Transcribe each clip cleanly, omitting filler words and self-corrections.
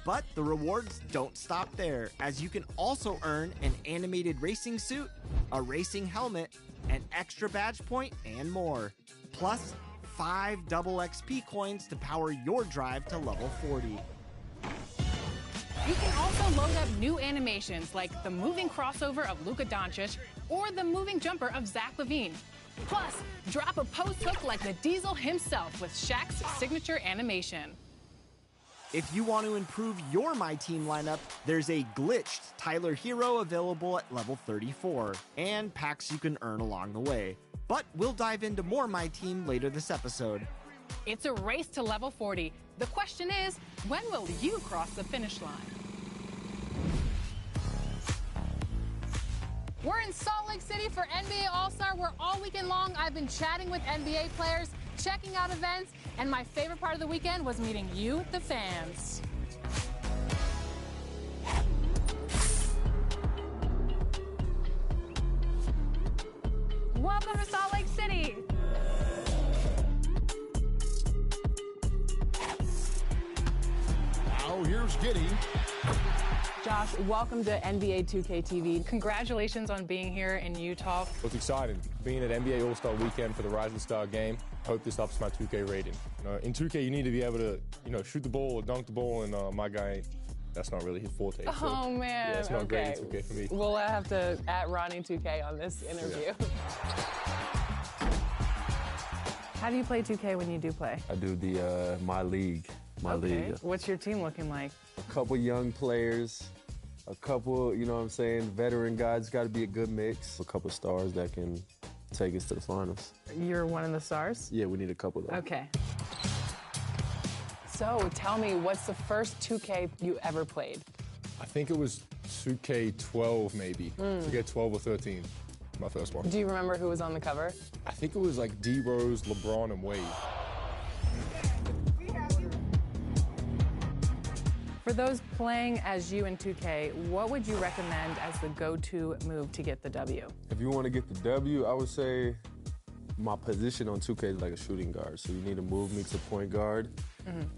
But the rewards don't stop there, as you can also earn an animated racing suit, a racing helmet, an extra badge point, and more. Plus, 5 double XP coins to power your drive to level 40. You can also load up new animations like the moving crossover of Luka Doncic or the moving jumper of Zach LaVine. Plus, drop a post hook like the Diesel himself with Shaq's signature animation. If you want to improve your My Team lineup, there's a glitched Tyler Hero available at level 34, and packs you can earn along the way. But we'll dive into more My Team later this episode. It's a race to level 40. The question is, when will you cross the finish line? We're in Salt Lake City for NBA All-Star, where all weekend long I've been chatting with NBA players, checking out events, and my favorite part of the weekend was meeting you, the fans. Welcome to Salt Lake City. Now here's Giddy. Josh, welcome to NBA2K23. Congratulations on being here in Utah. It's exciting being at NBA All-Star Weekend for the Rising Star game. Hope this ups my 2K rating. In 2K, you need to be able to, shoot the ball or dunk the ball, and my guy, that's not really his forte. So, Oh, man. Yeah, it's not okay. great in 2K for me. We'll have to @Ronnie2K on this interview. Yeah. How do you play 2K when you do play? I do the My League. Okay. What's your team looking like? A couple young players, a couple, veteran guys. Got to be a good mix. A couple stars that can take us to the finals. You're one of the stars? Yeah, we need a couple though. Okay. So tell me, what's the first 2K you ever played? I think it was 2K12 maybe. 2K12 or 13, my first one. Do you remember who was on the cover? I think it was like D Rose, LeBron, and Wade. For those playing as you in 2K, what would you recommend as the go-to move to get the W? If you want to get the W, I would say my position on 2K is like a shooting guard. So you need to move me to point guard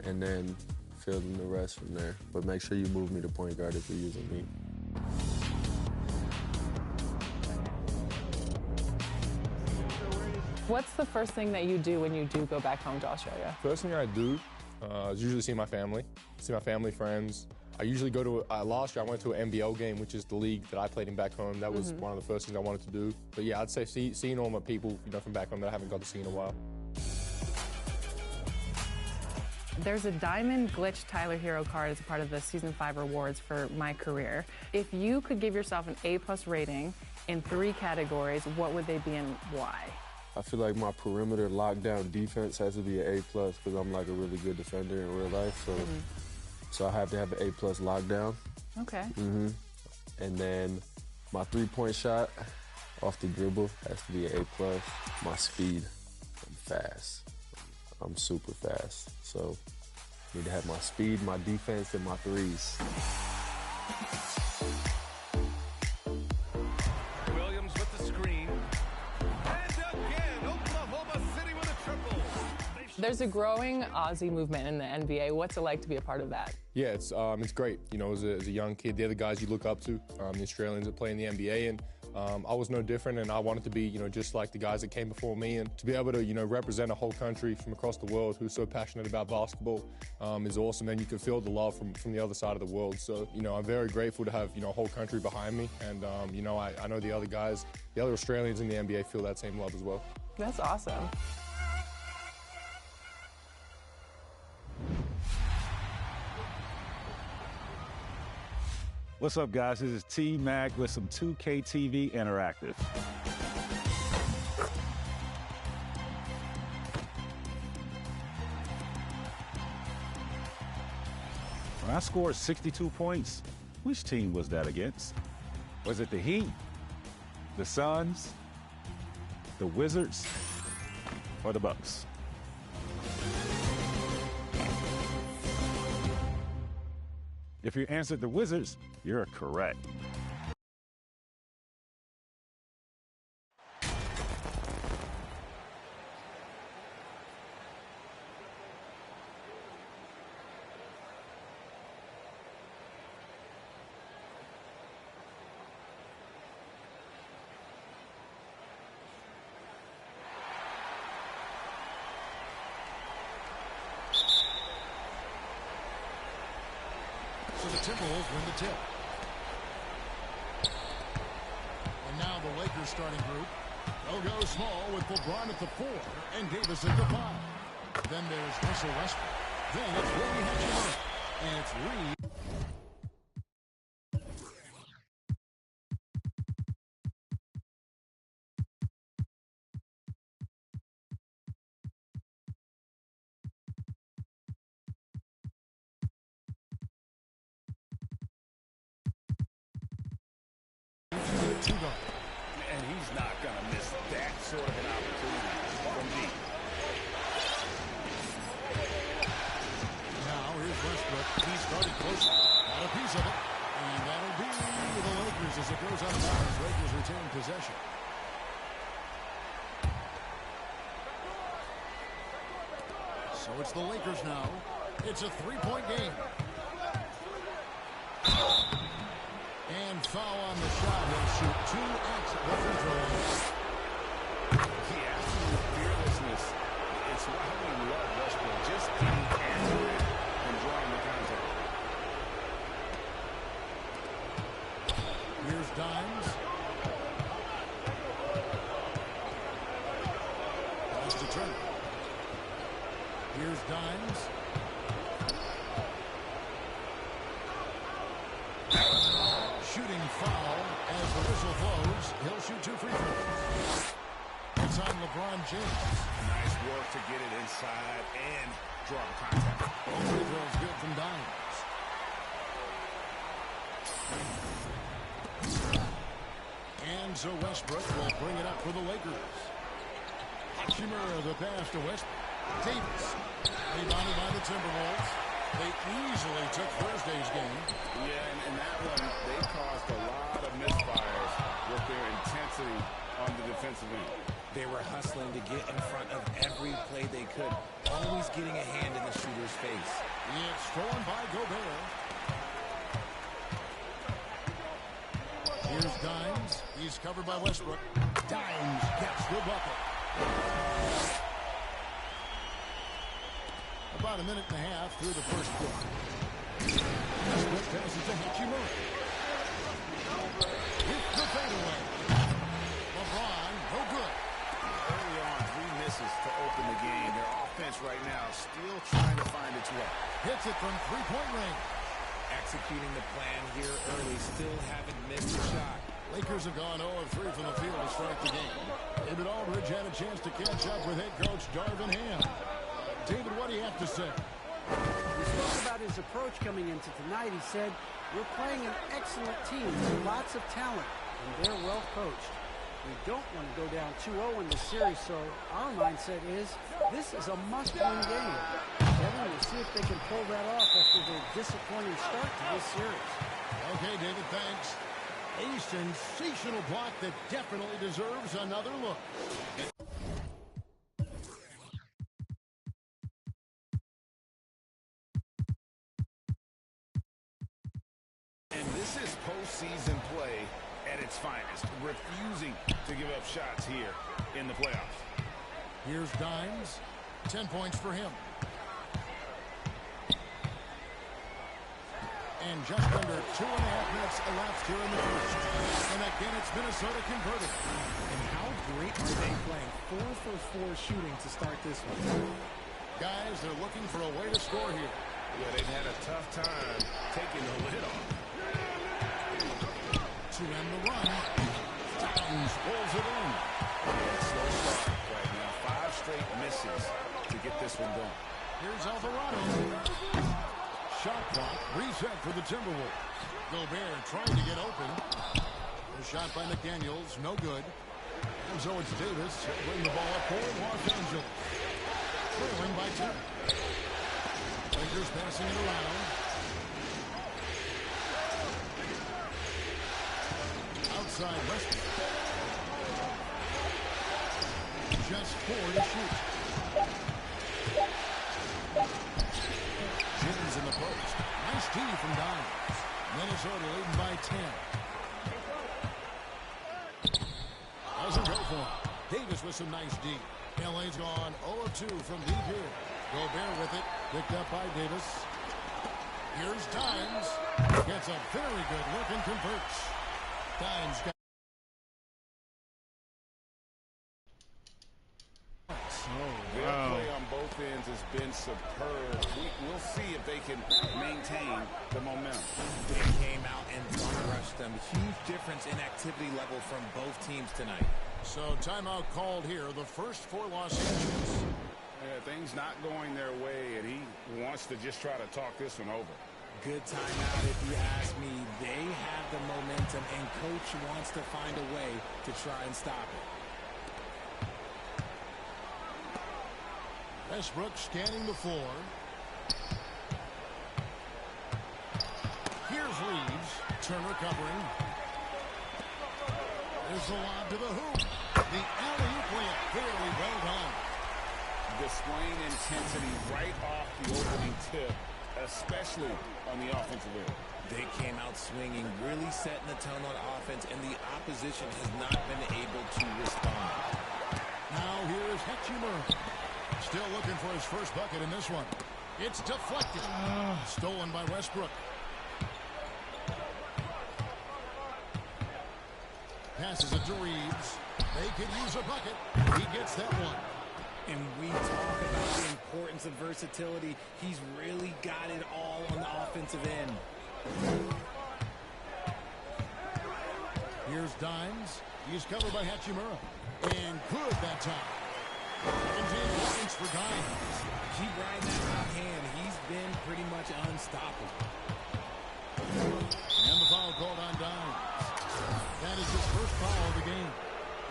and then fill in the rest from there. But make sure you move me to point guard if you're using me. What's the first thing that you do when you do go back home to Australia? First thing I do is usually see my family, friends. I usually go to, last year I went to an NBL game, which is the league that I played in back home. That was one of the first things I wanted to do. But yeah, I'd say seeing all my people, from back home that I haven't got to see in a while. There's a Diamond Glitch Tyler Hero card as a part of the Season 5 rewards for my career. If you could give yourself an A+ rating in 3 categories, what would they be and why? I feel like my perimeter lockdown defense has to be an A+ because I'm like a really good defender in real life. So I have to have an A+ lockdown. Okay. And then my 3-point shot off the dribble has to be an A+. My speed, I'm fast. I'm super fast. So I need to have my speed, my defense, and my threes. Williams with the screen. And again, Oklahoma City with a triple. There's a growing Aussie movement in the NBA. What's it like to be a part of that? Yeah, it's great. As a young kid, they're the guys you look up to, the Australians that play in the NBA, and I was no different, and I wanted to be, just like the guys that came before me, and to be able to, represent a whole country from across the world who's so passionate about basketball is awesome, and you can feel the love from the other side of the world. So, I'm very grateful to have, a whole country behind me, and, I know the other guys, the other Australians in the NBA feel that same love as well. That's awesome. What's up, guys? This is T-Mac with some 2K TV Interactive. When I scored 62 points, which team was that against? Was it the Heat, the Suns, the Wizards, or the Bucks? If you answered the Wizards, you're correct. So the Timberwolves win the tip. And now the Lakers starting group. They'll go small with LeBron at the 4 and Davis at the 5. Then there's Russell Westbrook. Then it's Willie Hachimura. And it's Reed. And he's not going to miss that sort of an opportunity from deep. Now here's Westbrook. He started close. Got a piece of it. And that'll be the Lakers as it goes out of bounds. Lakers retain possession. So it's the Lakers now. It's a three-point game. And foul on the shot. He'll shoot 2 at the free throw line. Yeah, absolute fearlessness. It's why we love Westbrook. Just getting after it and drawing the contact. Here's Dimes. Pass to Turner. Here's Dimes. Shooting foul as the whistle blows. He'll shoot 2 free throws. It's on LeBron James. Nice work to get it inside and draw the contact. Both free throws good from Dimes. And so Westbrook will bring it up for the Lakers. Hachimura the pass to Westbrook. Davis rebounded by the Timberwolves. They easily took Thursday's game. Yeah, and that one, they caused a lot of misfires with their intensity on the defensive end. They were hustling to get in front of every play they could, always getting a hand in the shooter's face. It's stolen by Gobert. Here's Dimes. He's covered by Westbrook. Dimes gets the bucket. About a minute and a half through the first quarter. Westbrook passes to Hachimura. With the fadeaway. LeBron, no good. Early on, 3 misses to open the game. Their offense right now still trying to find its way. Hits it from three-point range. Executing the plan here early, still haven't missed a shot. Lakers have gone 0 of 3 from the field to start the game. David Aldridge had a chance to catch up with head coach Darvin Ham. David, what do you have to say? He spoke about his approach coming into tonight. He said, we're playing an excellent team with lots of talent, and they're well coached. We don't want to go down 2-0 in the series, so our mindset is this is a must-win game. Kevin, we'll see if they can pull that off after the disappointing start to this series. Okay, David, thanks. A sensational block that definitely deserves another look. And this is postseason play at its finest, refusing to give up shots here in the playoffs. Here's Dimes. 10 points for him. And just under 2.5 minutes elapsed here in the first. And again, it's Minnesota converted. And how great are they playing? 4 for 4 shooting to start this one. Guys, they're looking for a way to score here. Yeah, they've had a tough time taking the lid off. To end the run. Dimes pulls it in. Slow start right now. 5 straight misses to get this one going. Here's Alvarado. Shot clock reset for the Timberwolves. Gobert trying to get open. A shot by McDaniels, no good. And so it's Davis bring the ball up for Los Angeles. Trailing by 10. Lakers passing it around. Outside Westbrook. Just 4 to shoot. James in the post. Nice D from Dimes. Minnesota leading by 10. Doesn't go for him. Davis with some nice D. LA's gone 0 of 2 from deep here. Gobert with it. Picked up by Davis. Here's Dimes. Gets a very good look and converts. Dimes got Their play on both ends has been superb. We'll see if they can maintain the momentum. They came out and rushed them. Huge difference in activity level from both teams tonight. So timeout called here, the first for Los Angeles. Yeah, things not going their way, and he wants to just try to talk this one over. Good timeout if you ask me. They have the momentum, and Coach wants to find a way to try and stop it. Westbrook scanning the floor. Here's Reeves. Turner covering. There's the lob to the hoop. The alley-oop layup fairly well done. Displaying intensity right off the opening tip, especially on the offensive end. They came out swinging, really setting the tone on offense, and the opposition has not been able to respond. Now here's Hachimura. Still looking for his first bucket in this one. It's deflected. Stolen by Westbrook. Passes it to Reeves. They could use a bucket. He gets that one. And we talk about the importance of versatility. He's really got it all on the offensive end. Here's Dimes. He's covered by Hachimura. And good that time. 17 points for Dimes. Keep riding that hot hand. He's been pretty much unstoppable. And the foul called on Dimes. That is his first foul of the game.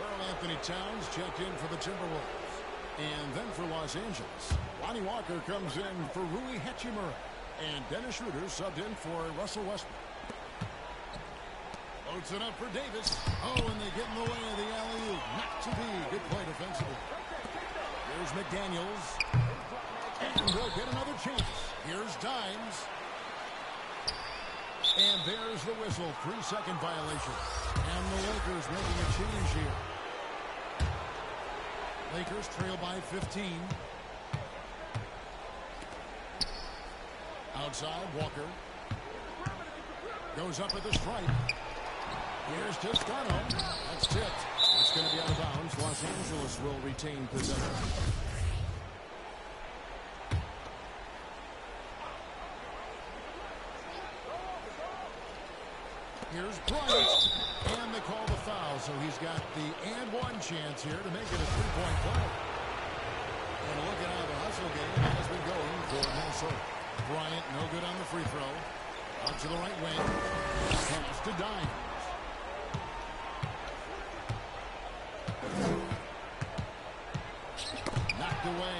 Karl Anthony Towns checked in for the Timberwolves. And then for Los Angeles, Lonnie Walker comes in for Rui Hachimura. And Dennis Schroeder subbed in for Russell Westbrook. Loads it up for Davis. Oh, and they get in the way of the alley-oop. Not to be. Good play defensively. Here's McDaniels. And they'll get another chance. Here's Dimes. And there's the whistle. 3-second violation. And the Lakers making a change here. Lakers trail by 15. Outside, Walker. Goes up at the stripe. Here's Toscano. That's tipped. It's going to be out of bounds. Los Angeles will retain possession. Here's Bryant. And they call the foul, so he's got the and one chance here to make it a three-point play. And look at how the hustle game has been going for Minnesota. Bryant, no good on the free throw. Out to the right wing. Pass to Dimes. Knocked away.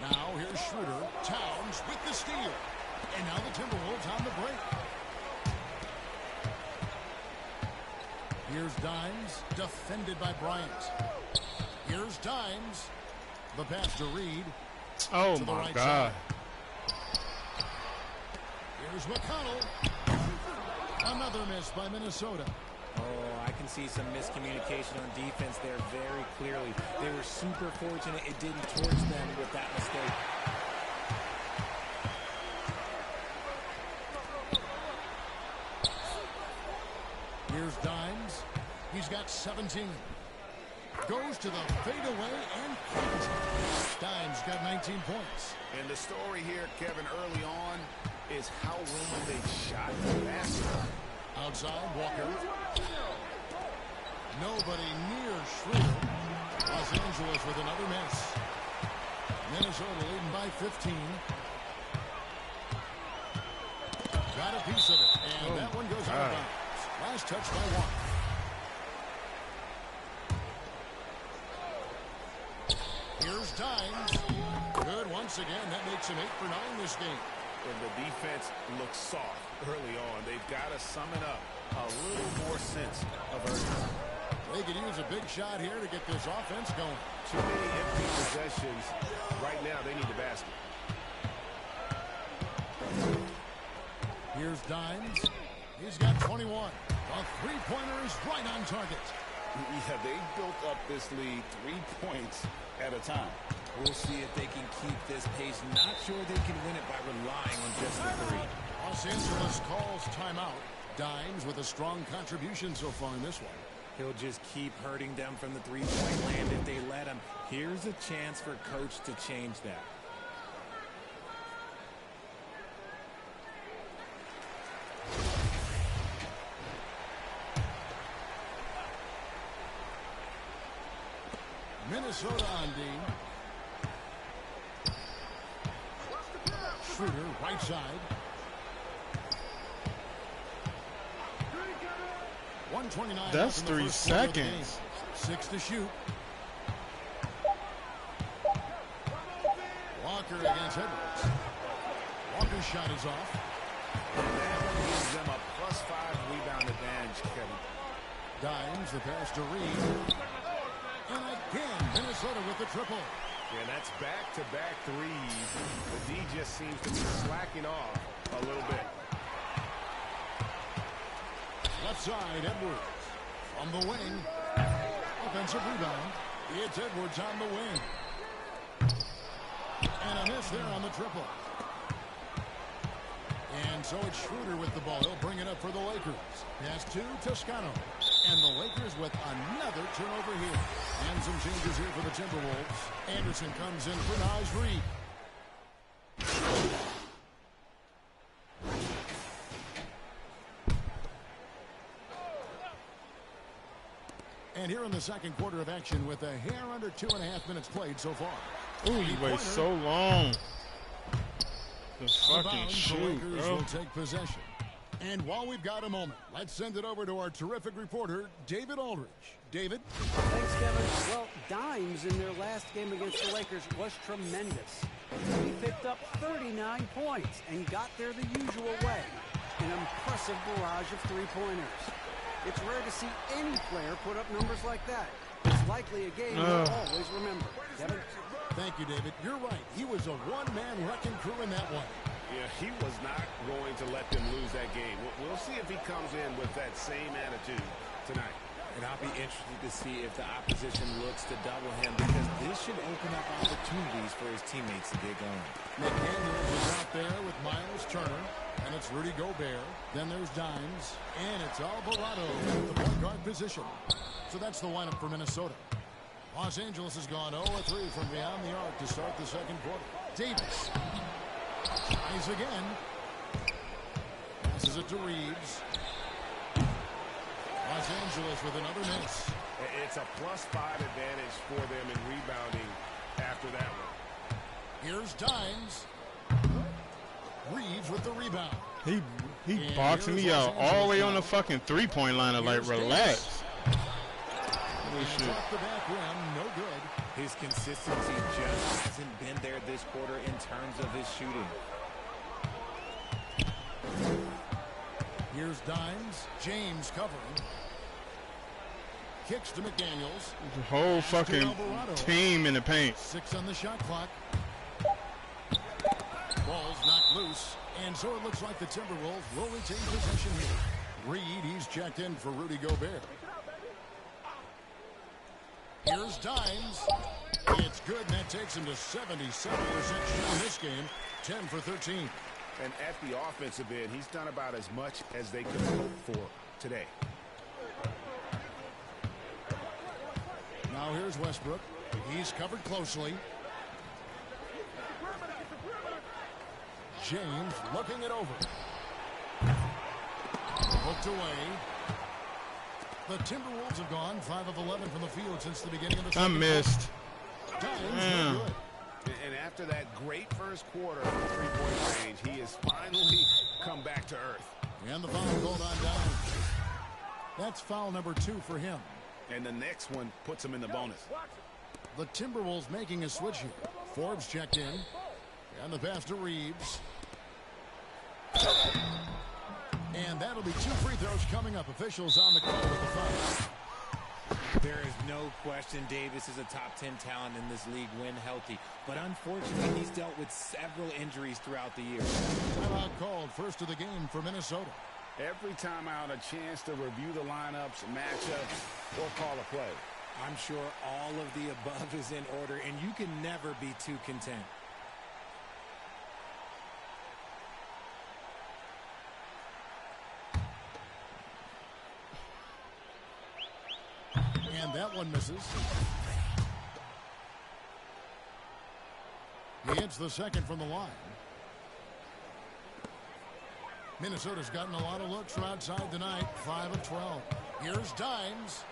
Now here's Schroeder. Towns with the steal. And now the Timberwolves on the break. Here's Dimes, defended by Bryant. Here's Dimes. The pass to Reed. Oh, to the my right God. side. Here's McConnell. Another miss by Minnesota. Oh, I can see some miscommunication on defense there very clearly. They were super fortunate it didn't torch them with that mistake. Here's Dimes. He's got 17. Goes to the fadeaway and hits. Dimes got 19 points. And the story here, Kevin, early on is how well they shot the basket. Outside, Walker. Nobody near Schroeder. Los Angeles with another miss. Minnesota leading by 15. Got a piece of it. And that one goes out of bounds. Last touch by Walker. Here's Dimes. Good once again. That makes him 8 for 9 this game. And the defense looks soft early on. They've got to sum it up. A little more sense of urgency. They could use a big shot here to get this offense going. Too many empty possessions. Right now, they need the basket. Here's Dimes. He's got 21. The three-pointer is right on target. Yeah, they built up this lead 3 points at a time. We'll see if they can keep this pace. Not sure they can win it by relying on just the three. Los Angeles calls timeout. Dimes with a strong contribution so far in this one. He'll just keep hurting them from the three-point land if they let him. Here's a chance for Coach to change that. Minnesota on D. Schroeder, right side. 129. That's 3 seconds. 6 to shoot. Walker against Edwards. Walker's shot is off. That gives them a +5 rebound advantage, Kevin. Dimes the pass to Reed. And again, Minnesota with the triple. Yeah, that's back-to-back threes. The D just seems to be slacking off a little bit. Left side, Edwards. On the wing. Offensive rebound. It's Edwards on the wing. And a miss there on the triple. And so it's Schroeder with the ball. He'll bring it up for the Lakers. Pass to Toscano. And the Lakers with another turnover here. And some changes here for the Timberwolves. Anderson comes in for Naz Reid. And here in the second quarter of action with a hair under 2.5 minutes played so far. Ooh, you wait so long. The fucking shoot, Lakers bro. will take possession. And while we've got a moment, let's send it over to our terrific reporter, David Aldridge. David? Thanks, Kevin. Well, Dimes in their last game against the Lakers was tremendous. He picked up 39 points and got there the usual way. An impressive barrage of three-pointers. It's rare to see any player put up numbers like that. It's likely a game we'll always remember. Kevin? Thank you, David. You're right. He was a one-man wrecking crew in that one. Yeah, he was not going to let them lose that game. We'll see if he comes in with that same attitude tonight. And I'll be interested to see if the opposition looks to double him, because this should open up opportunities for his teammates to get going. McDaniels is out there with Miles Turner, and it's Rudy Gobert. Then there's Dimes, and it's Alvarado at the point guard position. So that's the lineup for Minnesota. Los Angeles has gone 0-3 from beyond the arc to start the second quarter. Davis tries again. Passes it to Reeves. Los Angeles with another miss. It's a +5 advantage for them in rebounding after that one. Here's Dimes. Reeves with the rebound. He boxing me out all the way on the fucking three-point line. Like, relax. Holy shit. Off the back rim, no good. His consistency just hasn't been there this quarter in terms of his shooting. Here's Dimes. James covering. Kicks to McDaniels. The whole fucking team in the paint. 6 on the shot clock. Ball's knocked loose. And so it looks like the Timberwolves will retain possession here. Reed, he's checked in for Rudy Gobert. Here's Dimes. It's good, and that takes him to 77% shooting this game. 10 for 13. And at the offensive end, he's done about as much as they could hope for today. Now here's Westbrook. He's covered closely. James looking it over. Hooked away. The Timberwolves have gone 5 of 11 from the field since the beginning of the season. I missed. No good. And after that great first quarter from three-point range, he has finally come back to earth. And the foul called on Dimes. That's foul number 2 for him. And the next one puts him in the bonus. The Timberwolves making a switch here. Forbes checked in. And the pass to Reeves. And that'll be 2 free throws coming up. Officials on the call with the foul. There is no question Davis is a top 10 talent in this league when healthy. But unfortunately, he's dealt with several injuries throughout the year. Timeout called, first of the game for Minnesota. Every timeout, a chance to review the lineups, matchups, or call a play. I'm sure all of the above is in order, and you can never be too content. And that one misses. He hits the second from the line. Minnesota's gotten a lot of looks from outside tonight. 5 of 12. Here's Dimes.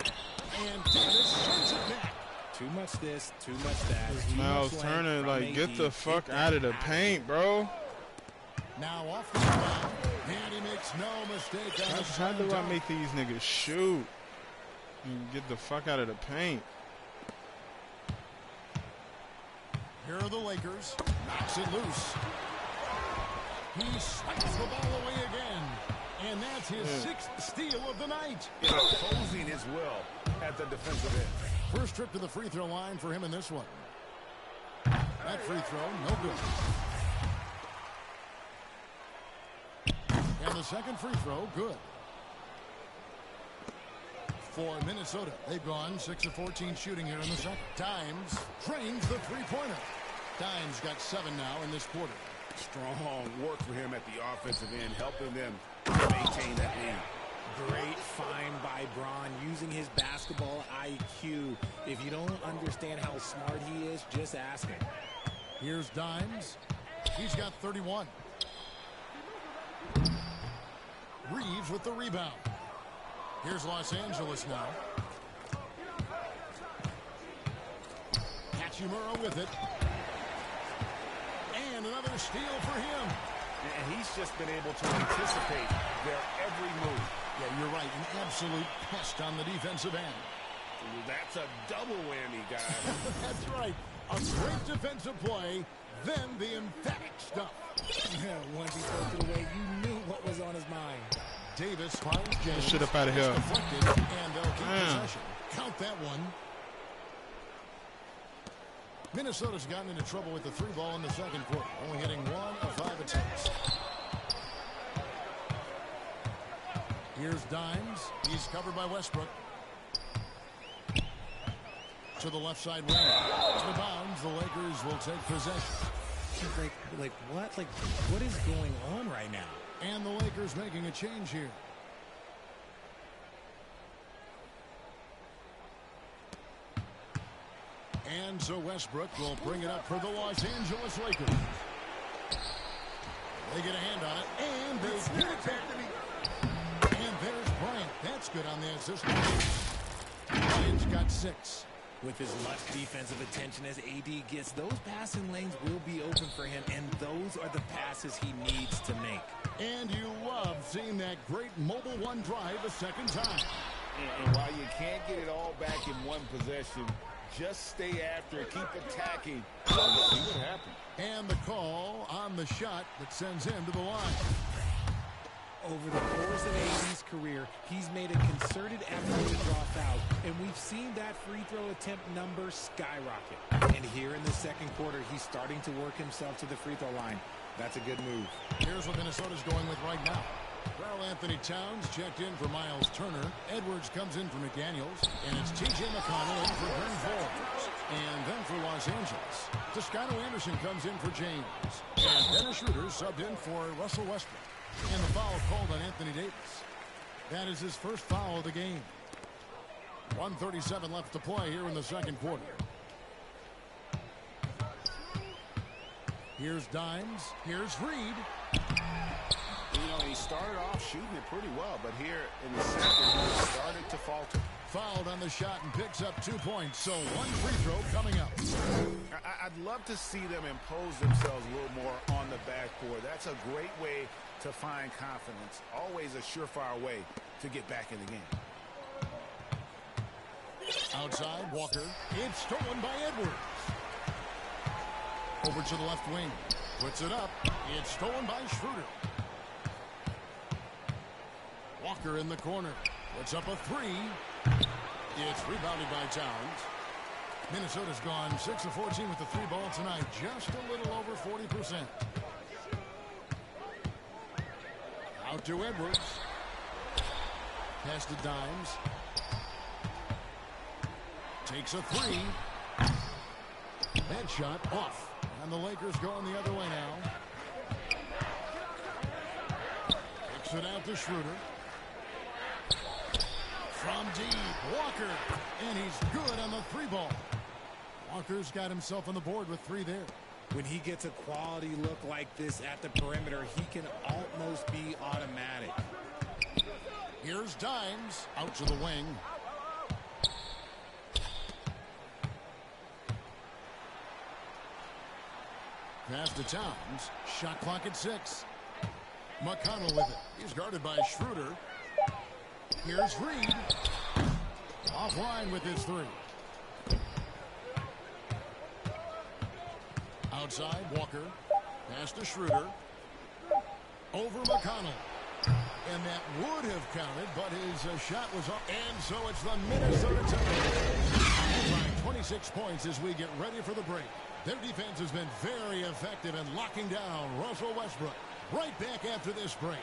And Davis sends it back. Too much this, too much that. Miles Turner, like, get the fuck out of the paint, bro. Now off the rebound. And he makes no mistake on How do I make these niggas shoot? And get the fuck out of the paint. Here are the Lakers. Knocks it loose. He swipes the ball away again. And that's his sixth steal of the night. Opposing as well at the defensive end. First trip to the free throw line for him in this one. That free throw, no good. And the second free throw, good. For Minnesota, they've gone 6 of 14 shooting here in the second. Dimes drains the three-pointer. Dimes got 7 now in this quarter. Strong work for him at the offensive end, helping them maintain that lead. Great find by Braun, using his basketball IQ. If you don't understand how smart he is, just ask him. Here's Dimes. He's got 31. Reeves with the rebound. Here's Los Angeles now. Hachimura with it. And another steal for him. And he's just been able to anticipate their every move. Yeah, you're right. An absolute pest on the defensive end. That's a double whammy, guys. That's right. A great defensive play, then the emphatic stuff. Once he spoke it away, you knew what was on his mind. Davis finds James. Shit up out of here. Deflected, and they'll keep possession. Count that one. Minnesota's gotten into trouble with the 3 ball in the second quarter, only hitting 1 of 5 attempts. Here's Dimes. He's covered by Westbrook. To the left side wing. Out of bounds, the Lakers will take possession. Like what? Like, what is going on right now? And the Lakers making a change here. And so Westbrook will bring it up for the Los Angeles Lakers. They get a hand on it, and they get it back. And there's Bryant. That's good on the assist. Bryant's got 6. With as much defensive attention as AD gets, those passing lanes will be open for him, and those are the passes he needs to make. And you love seeing that great mobile one drive a second time. And while you can't get it all back in one possession, just stay after it, keep attacking, and see what happens. And the call on the shot that sends him to the line. Over the course of AD's career, he's made a concerted effort to draw fouls, and we've seen that free throw attempt number skyrocket. And here in the second quarter, he's starting to work himself to the free throw line. That's a good move. Here's what Minnesota's going with right now. Karl Anthony Towns checked in for Miles Turner. Edwards comes in for McDaniels. And it's T.J. McConnell in for Bryn Forbes. And then for Los Angeles, Toscano Anderson comes in for James. And Dennis Schroeder subbed in for Russell Westbrook. And the foul called on Anthony Davis. That is his first foul of the game. 1:37 left to play here in the second quarter. Here's Dimes. Here's Reed. You know, he started off shooting it pretty well, but here in the second, he started to falter. Fouled on the shot and picks up 2 points. So 1 free throw coming up. I'd love to see them impose themselves a little more on the backboard. That's a great way to find confidence. Always a surefire way to get back in the game. Outside, Walker. It's stolen by Edwards. Over to the left wing. Puts it up. It's stolen by Schroeder. Walker in the corner. Puts up a 3. It's rebounded by Towns. Minnesota's gone 6 of 14 with the 3 ball tonight. Just a little over 40%. Out to Edwards. Pass to Dimes. Takes a three. That shot off. And the Lakers going the other way now. Kicks it out to Schroeder. From deep, Walker. And he's good on the three ball. Walker's got himself on the board with three there. When he gets a quality look like this at the perimeter, he can almost be automatic. Here's Dimes out to the wing. Pass to Towns. Shot clock at 6. McConnell with it. He's guarded by Schroeder. Here's Reed. Offline with his three. Outside, Walker. Pass to Schroeder. Over McConnell. And that would have counted, but his shot was up. And so it's the Minnesota Timberwolves. 26 points as we get ready for the break. Their defense has been very effective in locking down Russell Westbrook. Right back after this break.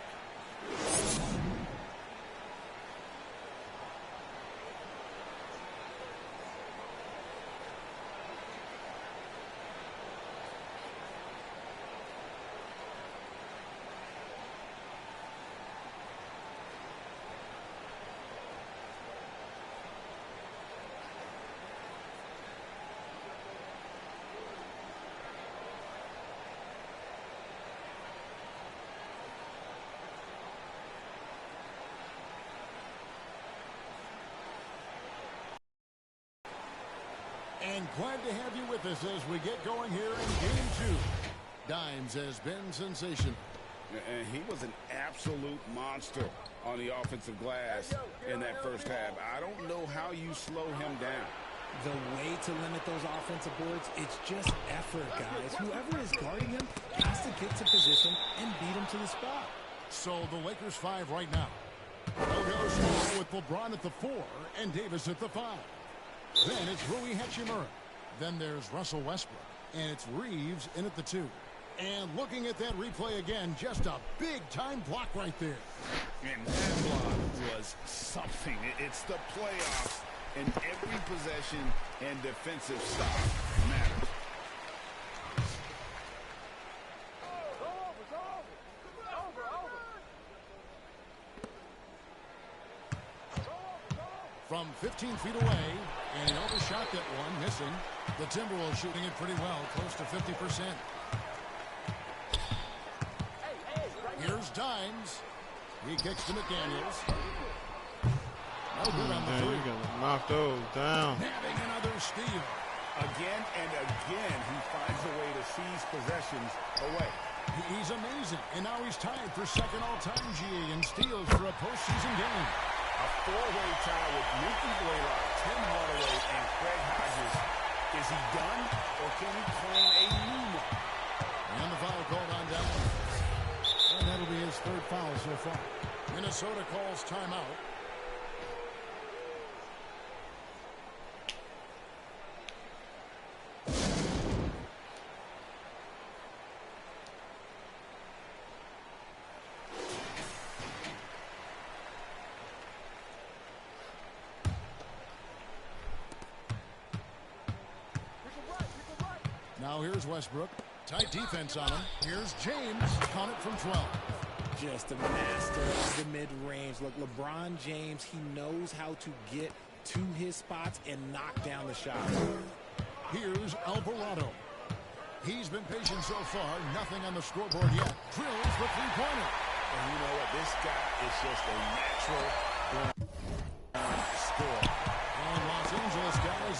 And glad to have you with us as we get going here in Game 2. Dimes has been sensational. And he was an absolute monster on the offensive glass in that first half. I don't know how you slow him down. The way to limit those offensive boards, it's just effort, guys. Whoever is guarding him has to get to position and beat him to the spot. So the Lakers 5 right now. They'll go small with LeBron at the 4 and Davis at the 5. Then it's Rui Hachimura. Then there's Russell Westbrook. And it's Reeves in at the 2. And looking at that replay again, just a big-time block right there. And that block was something. It's the playoffs, and every possession and defensive stop matters. From 15 feet away, and he overshot that one, missing. The Timberwolves shooting it pretty well, close to 50%. Here's Dimes. He kicks to McDaniels. No good on the three. You gotta knock those down. Having another steal. Again and again, he finds a way to seize possessions away. He's amazing, and now he's tied for second all-time GA in steals for a postseason game. A four-way tie with Mookie Blaylock, Tim Hardaway, and Craig Hodges. Is he done, or can he claim a new one? And the foul called on Dimes. And that'll be his third foul so far. Minnesota calls timeout. Now here's Westbrook. Tight defense on him. Here's James. Count it from 12. Just a master of the mid-range. Look, LeBron James, he knows how to get to his spots and knock down the shot. Here's Alvarado. He's been patient so far. Nothing on the scoreboard yet. Drills the three-pointer. And you know what? This guy is just a natural scorer. And Los Angeles guys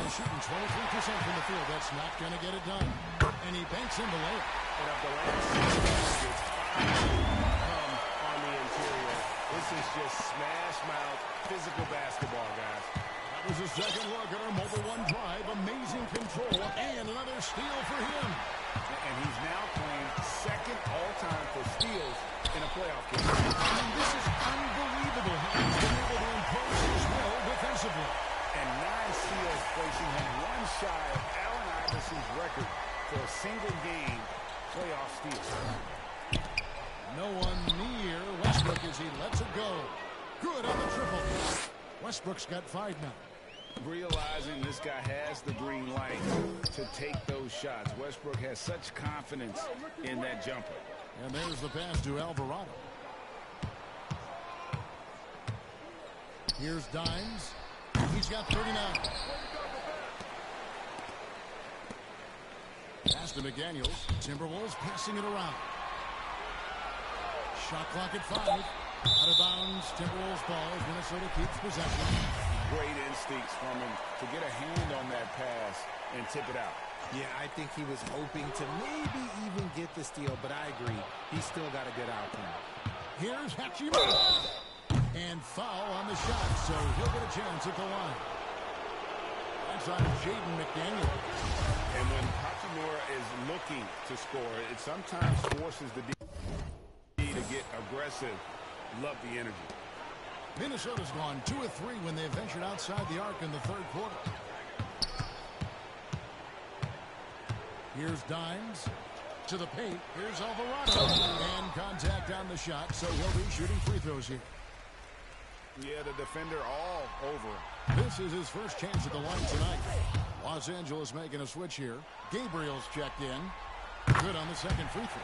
shooting 23% from the field. That's not going to get it done. And he banks in the layup. And of the last 6 baskets, 5 come on the interior. This is just smash mouth physical basketball, guys. That was a second look at our mobile one drive. Amazing control. And another steal for him. And he's now playing second all-time for steals in a playoff game. I mean, this is unbelievable how he's been able to impose his will defensively. And 9 steals, placing him one shy of Allen Iverson's record for a single game playoff steal. No one near Westbrook as he lets it go. Good on the triple. Westbrook's got 5 now. Realizing this guy has the green light to take those shots. Westbrook has such confidence in that jumper. And there's the pass to Alvarado. Here's Dimes. He's got 39. Pass to McDaniels. Timberwolves passing it around. Shot clock at 5. Out of bounds. Timberwolves ball as Minnesota keeps possession. Great instincts from him to get a hand on that pass and tip it out. Yeah, I think he was hoping to maybe even get the steal, but I agree. He's still got a good outcome. Here's Hachimura. And foul on the shot, so he'll get a chance at the line. That's on Jaden McDaniel. And when Hachimura is looking to score, it sometimes forces the D to get aggressive. Love the energy. Minnesota's gone 2 of 3 when they ventured outside the arc in the third quarter. Here's Dimes to the paint. Here's Alvarado. And contact on the shot, so he'll be shooting free throws here. Yeah, the defender all over. This is his first chance at the line tonight. Los Angeles making a switch here. Gabriel's checked in. Good on the second free throw.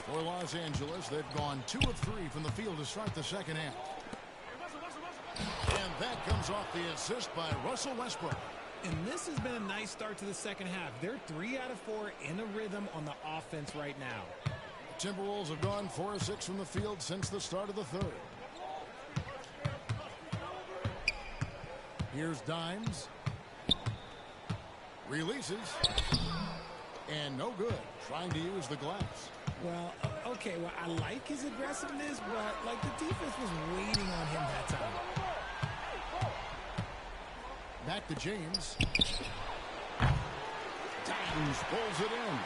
For Los Angeles, they've gone 2 of 3 from the field to start the second half. And that comes off the assist by Russell Westbrook. And this has been a nice start to the second half. They're 3 out of 4 in a rhythm on the offense right now. Timberwolves have gone 4 of 6 from the field since the start of the third. Here's Dimes. Releases. And no good. Trying to use the glass. Well, okay, well, I like his aggressiveness, but, like, the defense was waiting on him that time. Back to James. Dimes pulls it in.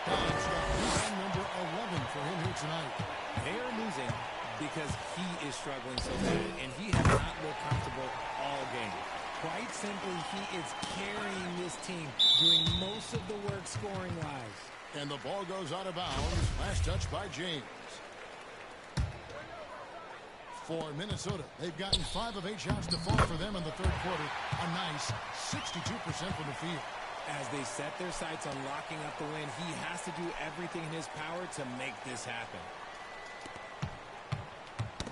Dimes got rebound number 11 for him here tonight. They are losing because he is struggling so bad, and he has not looked comfortable all game. Quite simply, he is carrying this team, doing most of the work scoring-wise. And the ball goes out of bounds. Last touch by James. For Minnesota, they've gotten 5 of 8 shots to fall for them in the third quarter. A nice 62% from the field. As they set their sights on locking up the win, he has to do everything in his power to make this happen.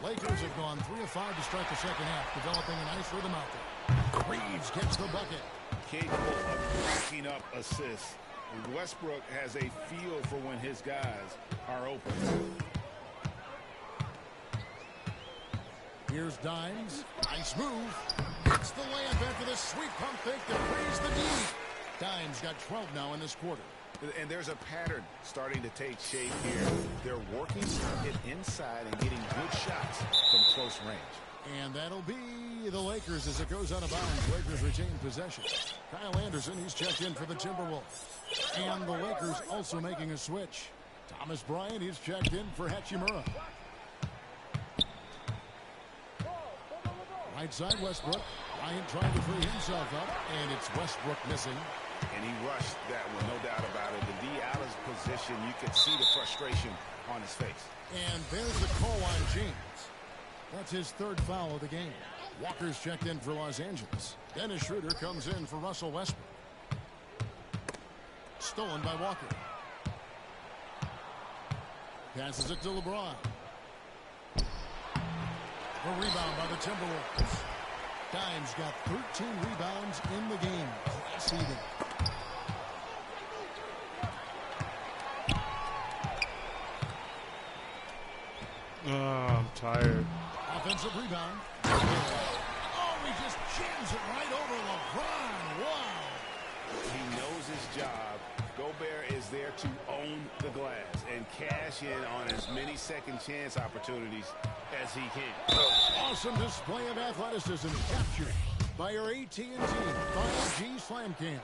Lakers have gone 3 of 5 to start the second half, developing a nice rhythm out there. Reeves gets the bucket. Capable of racking up assists. Westbrook has a feel for when his guys are open. Here's Dimes. Nice move. Hits the layup after the sweet pump fake that frees the D. Dimes got 12 now in this quarter. And there's a pattern starting to take shape here. They're working it inside and getting good shots from close range. And that'll be the Lakers as it goes out of bounds. Lakers retain possession. Kyle Anderson, he's checked in for the Timberwolves. And the Lakers also making a switch. Thomas Bryant, he's checked in for Hachimura. Right side Westbrook. Bryant trying to free himself up. And it's Westbrook missing. And he rushed that one, no doubt about it. The D out of position, you could see the frustration on his face. And there's the call on James. That's his third foul of the game. Walker's checked in for Los Angeles. Dennis Schroeder comes in for Russell Westbrook. Stolen by Walker. Passes it to LeBron. A rebound by the Timberwolves. Dimes got 13 rebounds in the game. Class leading. Oh, I'm tired. Offensive rebound. Oh, he just jams it right over LeBron. Wow. He knows his job. Gobert is there to own the glass and cash in on as many second chance opportunities as he can. Awesome display of athleticism captured by your AT&T 5G Slam Cam.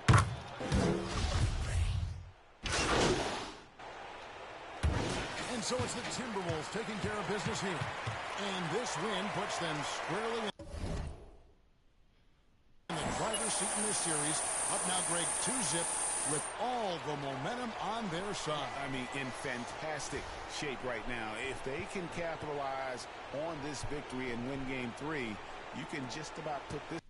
And so it's the Timberwolves taking care of business here. And this win puts them squarely in the driver's seat in this series. Up now, Greg, 2-zip with all the momentum on their side. I mean, in fantastic shape right now. If they can capitalize on this victory and win game 3, you can just about put this.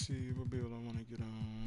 see what build I want to get on.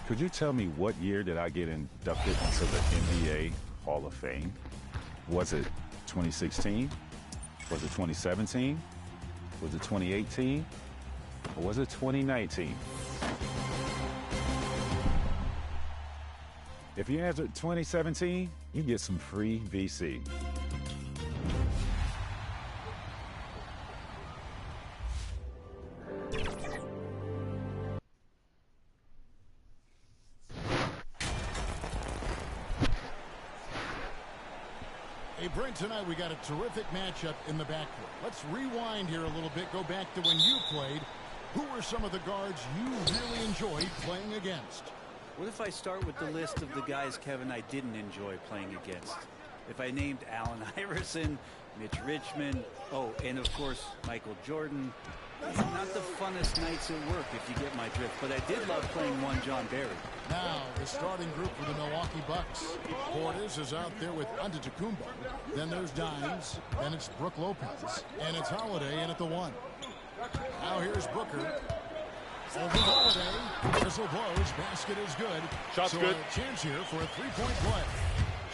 Could you tell me what year did I get inducted into the NBA Hall of Fame? Was it 2016? Was it 2017? Was it 2018? Or was it 2019? If you answered 2017, you get some free VC. Hey, Brent, tonight we got a terrific matchup in the backcourt. Let's rewind here a little bit, go back to when you played. Who were some of the guards you really enjoyed playing against? What if I start with the list of the guys, Kevin, I didn't enjoy playing against? If I named Allen Iverson, Mitch Richmond, oh, and of course, Michael Jordan. Not the funnest nights at work, if you get my drift, but I did love playing one John Barry. Now, the starting group for the Milwaukee Bucks. Portis is out there with Antetokounmpo. Then there's Dimes. Then it's Brook Lopez. And it's Holiday in at the 1. Now here's Booker. Over Holiday. Whistle blows. Basket is good. Shot's so good. A chance here for a three-point play.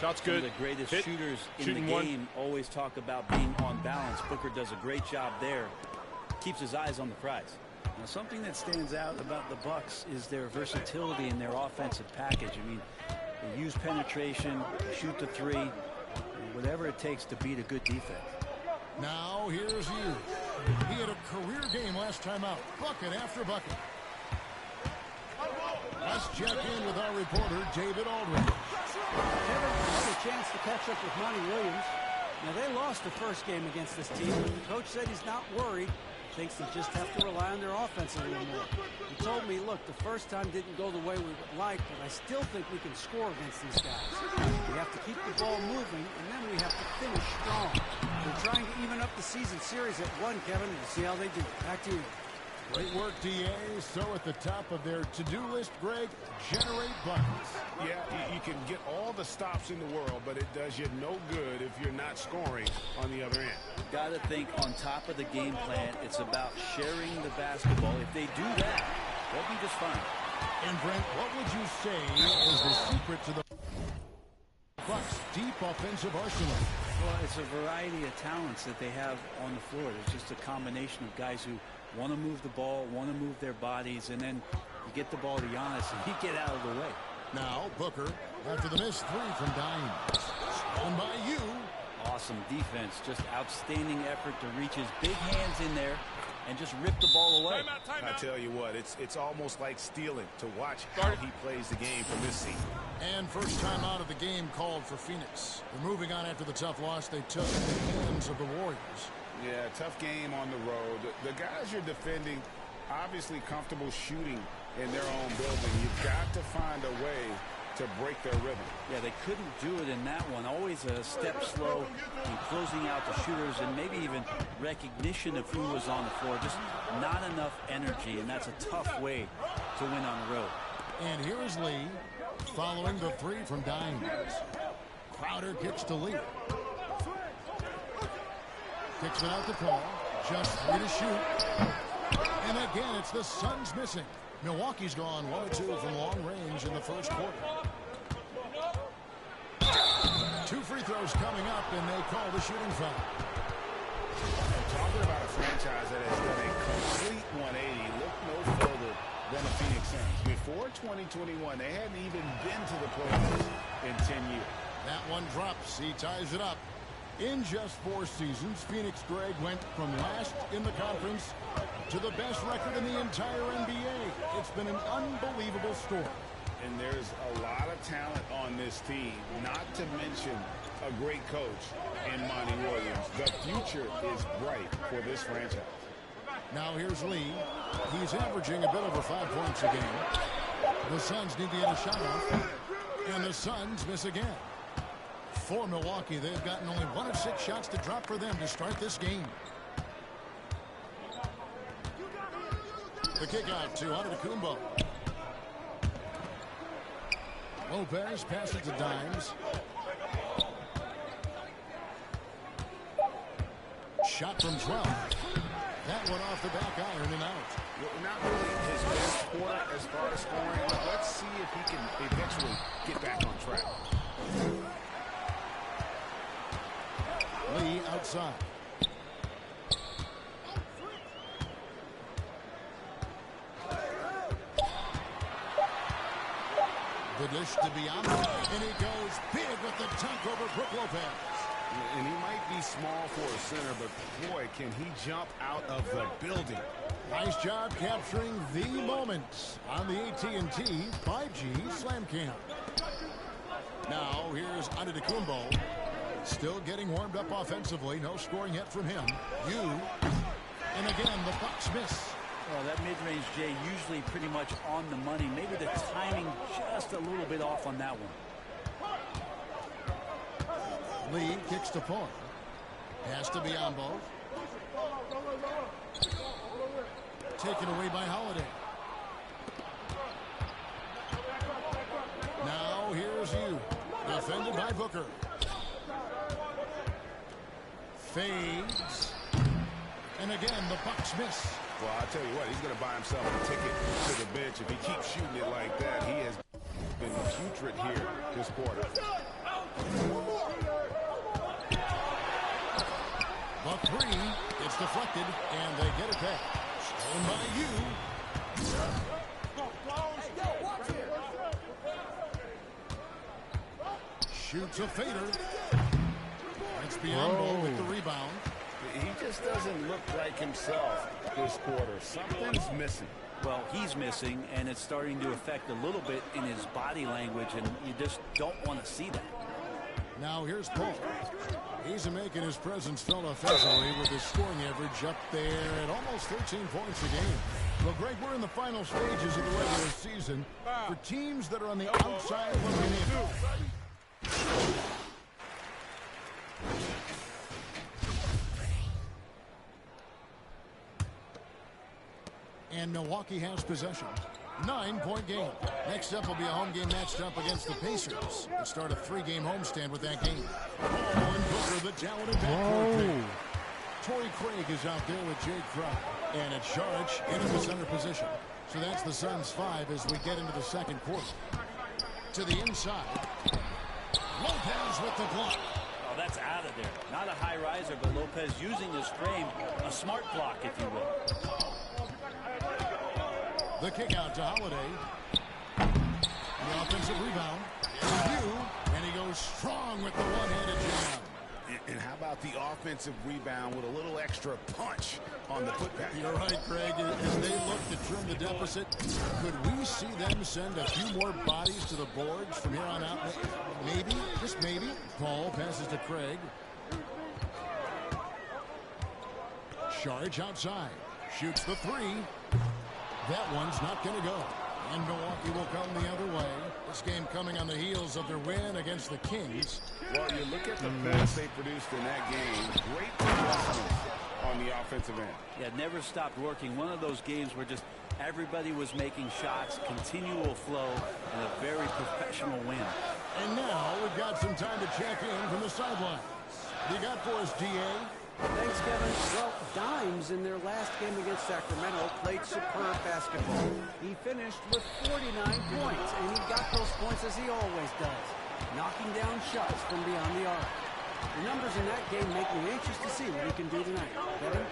Shot's Some good. of the greatest Hit. shooters in Shooting the one. game always talk about being on balance. Booker does a great job there. Keeps his eyes on the prize. Now, something that stands out about the Bucks is their versatility in their offensive package. I mean, they use penetration, shoot the three, whatever it takes to beat a good defense. Now here's you. He had a career game last time out. Bucket after bucket. Let's check in with our reporter, David Aldridge. Kevin had a chance to catch up with Monty Williams. Now, they lost the first game against this team. The coach said he's not worried. Thinks they just have to rely on their offense a little more. He told me, look, the first time didn't go the way we would like, but I still think we can score against these guys. We have to keep the ball moving, and then we have to finish strong. We're trying to even up the season series at 1, Kevin, and see how they do. Back to you. Great work, DA. So at the top of their to-do list, Greg, generate buckets. Yeah, you can get all the stops in the world, but it does you no good if you're not scoring on the other end. Got to think on top of the game plan, it's about sharing the basketball. If they do that, they'll be just fine. And Brent, what would you say is the secret to the Bucks' deep offensive arsenal? Well, it's a variety of talents that they have on the floor. It's just a combination of guys who want to move the ball, want to move their bodies, and then you get the ball to Giannis and he get out of the way. Now Booker after the missed three from Dimes. Stolen by you. Awesome defense, just outstanding effort to reach his big hands in there and just rip the ball away. I tell you what, it's almost like stealing to watch how he plays the game from this seat. And first time out of the game called for Phoenix. They're moving on after the tough loss they took at the hands of the Warriors. Yeah, tough game on the road. The guys you're defending, obviously comfortable shooting in their own building. You've got to find a way to break their rhythm. Yeah, they couldn't do it in that one. Always a step slow in closing out the shooters and maybe even recognition of who was on the floor. Just not enough energy, and that's a tough way to win on the road. And here's Lee following the three from Dimes. Crowder kicks to Lee. Kicks it out the call. Just 3 to shoot. And again, it's the Suns missing. Milwaukee's gone 1 or 2 from long range in the first quarter. 2 free throws coming up, and they call the shooting foul. Talking about a franchise that has done a complete 180, look no further than the Phoenix Suns. Before 2021, they hadn't even been to the playoffs in 10 years. That one drops. He ties it up. In just 4 seasons, Phoenix, Greg, went from last in the conference to the best record in the entire NBA. It's been an unbelievable story. And there's a lot of talent on this team, not to mention a great coach in Monty Williams. The future is bright for this franchise. Now here's Lee. He's averaging a bit over 5 points a game. The Suns need to get a shot off, and the Suns miss again. For Milwaukee, they've gotten only 1 of 6 shots to drop for them to start this game. The kick out to Antetokounmpo. Lopez passes to Dimes. Shot from 12. That one off the back iron and out. Well, not really his best quarter as far as scoring, but let's see if he can eventually get back on track. Lee outside. The dish to Bianca, and he goes big with the dunk over Brook Lopez. And he might be small for a center, but boy, can he jump out of the building. Nice job capturing the moments on the AT&T 5G Slam Cam. Now here's Antetokounmpo. Still getting warmed up offensively. No scoring yet from him. And again, the Bucks miss. Well, that mid-range, Jay, usually pretty much on the money. Maybe the timing just a little bit off on that one. Lee kicks to Paul. Pass to Biombo. Taken away by Holiday. Now here's you. Defended by Booker. Fades. And again, the Bucks miss. Well, I'll tell you what, he's going to buy himself a ticket to the bench. If he keeps shooting it like that, he has been putrid here this quarter. The three, it's deflected, and they get it back. Stolen by you. Shoots a fader. That's Biombo with the rebound. He just doesn't look like himself this quarter. Something's missing. Well, he's missing, and it's starting to affect a little bit in his body language, and you just don't want to see that. Now here's Paul. He's making his presence felt offensively with his scoring average up there at almost 13 points a game. Well, Greg, we're in the final stages of the regular season for teams that are on the outside looking in. And Milwaukee has possession. 9-point game. Next up will be a home game matched up against the Pacers. They start a 3-game homestand with that game. Oh, and Booker, the talented backcourt. Torrey Craig is out there with Jay Crowder. And at Saric in the center position. So that's the Suns 5 as we get into the second quarter. To the inside. Lopez with the block. Oh, that's out of there. Not a high riser, but Lopez using his frame. A smart block, if you will. The kick out to Holiday. The offensive rebound. And he goes strong with the one-handed jam. And how about the offensive rebound with a little extra punch on the putback? You're right, Craig. As they look to trim the deficit, could we see them send a few more bodies to the boards from here on out? Maybe, just maybe. Paul passes to Craig. Charge outside. Shoots the three. That one's not going to go. And Milwaukee will come the other way. This game coming on the heels of their win against the Kings. Well, you look at the best they produced in that game. Great adjustments on the offensive end. Yeah, never stopped working. One of those games where just everybody was making shots, continual flow, and a very professional win. And now we've got some time to check in from the sidelines. What do you got for us, DA? Thanks, Kevin. Well, Dimes in their last game against Sacramento played superb basketball. He finished with 49 points, and he got those points as he always does, knocking down shots from beyond the arc. The numbers in that game make me anxious to see what he can do tonight. Kevin?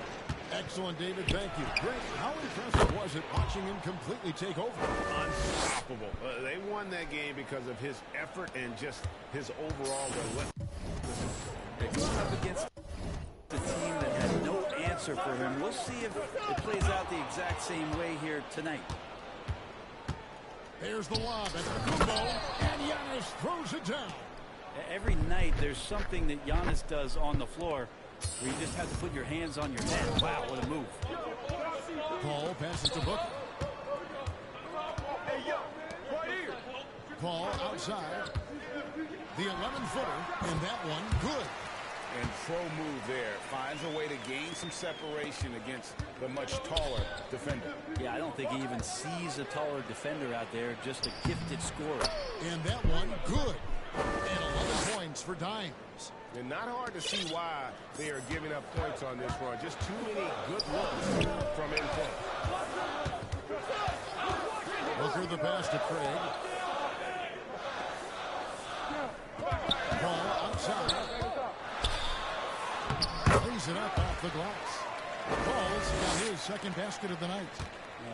Excellent, David. Thank you. Great. How impressive was it watching him completely take over? Unstoppable. They won that game because of his effort and just his overall They're going up against the team that had no answer for him. We'll see if it plays out the exact same way here tonight. There's the lob at Kumbo, and Giannis throws it down. Every night there's something that Giannis does on the floor where you just have to put your hands on your head. Wow, what a move. Paul passes to Booker. Paul outside. The 11-footer, and that one good. And pro move there. Finds a way to gain some separation against the much taller defender. Yeah, I don't think he even sees a taller defender out there, just a gifted scorer. And that one good. And 11 points points for Dimes. And not hard to see why they are giving up points on this run. Just too many good looks from in play. Booker the pass to Craig. Ball outside. Lays it up off the glass. Paul's got his second basket of the night.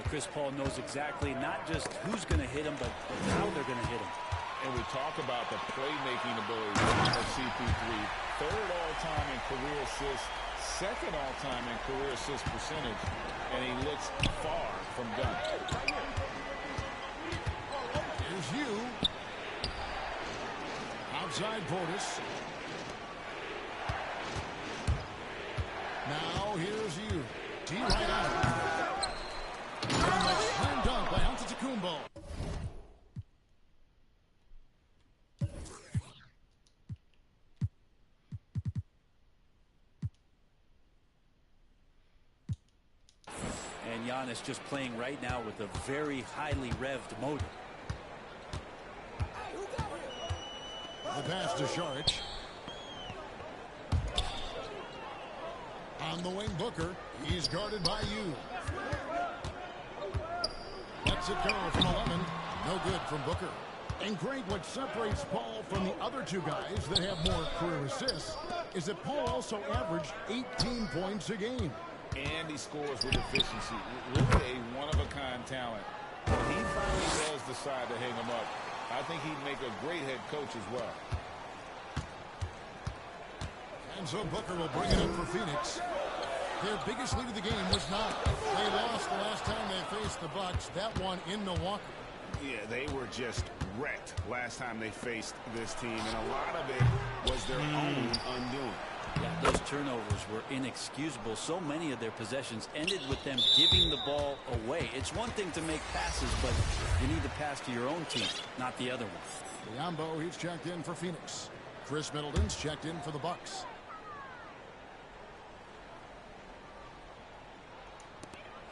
Chris Paul knows exactly not just who's going to hit him, but how they're going to hit him. And we talk about the playmaking ability of CP3. Third all-time in career assists, second all-time in career assist percentage, and he looks far from done. Here's you. Outside Portis. Now here's you. T right out. And the slam dunk by Antetokounmpo. And Giannis just playing right now with a very highly revved motor. The pass to Šarić. On the wing, Booker. He's guarded by you. Lets it go from 11. No good from Booker. And Greg, what separates Paul from the other two guys that have more career assists is that Paul also averaged 18 points a game. And he scores with efficiency. Really a one-of-a-kind talent. When he finally does decide to hang him up, I think he'd make a great head coach as well. And so Booker will bring it up for Phoenix. Their biggest lead of the game was not. They lost the last time they faced the Bucks. That one in Milwaukee. Yeah, they were just wrecked last time they faced this team, and a lot of it was their own undoing. Yeah, those turnovers were inexcusable. So many of their possessions ended with them giving the ball away. It's one thing to make passes, but you need to pass to your own team, not the other one. Biyombo, he's checked in for Phoenix. Chris Middleton's checked in for the Bucks.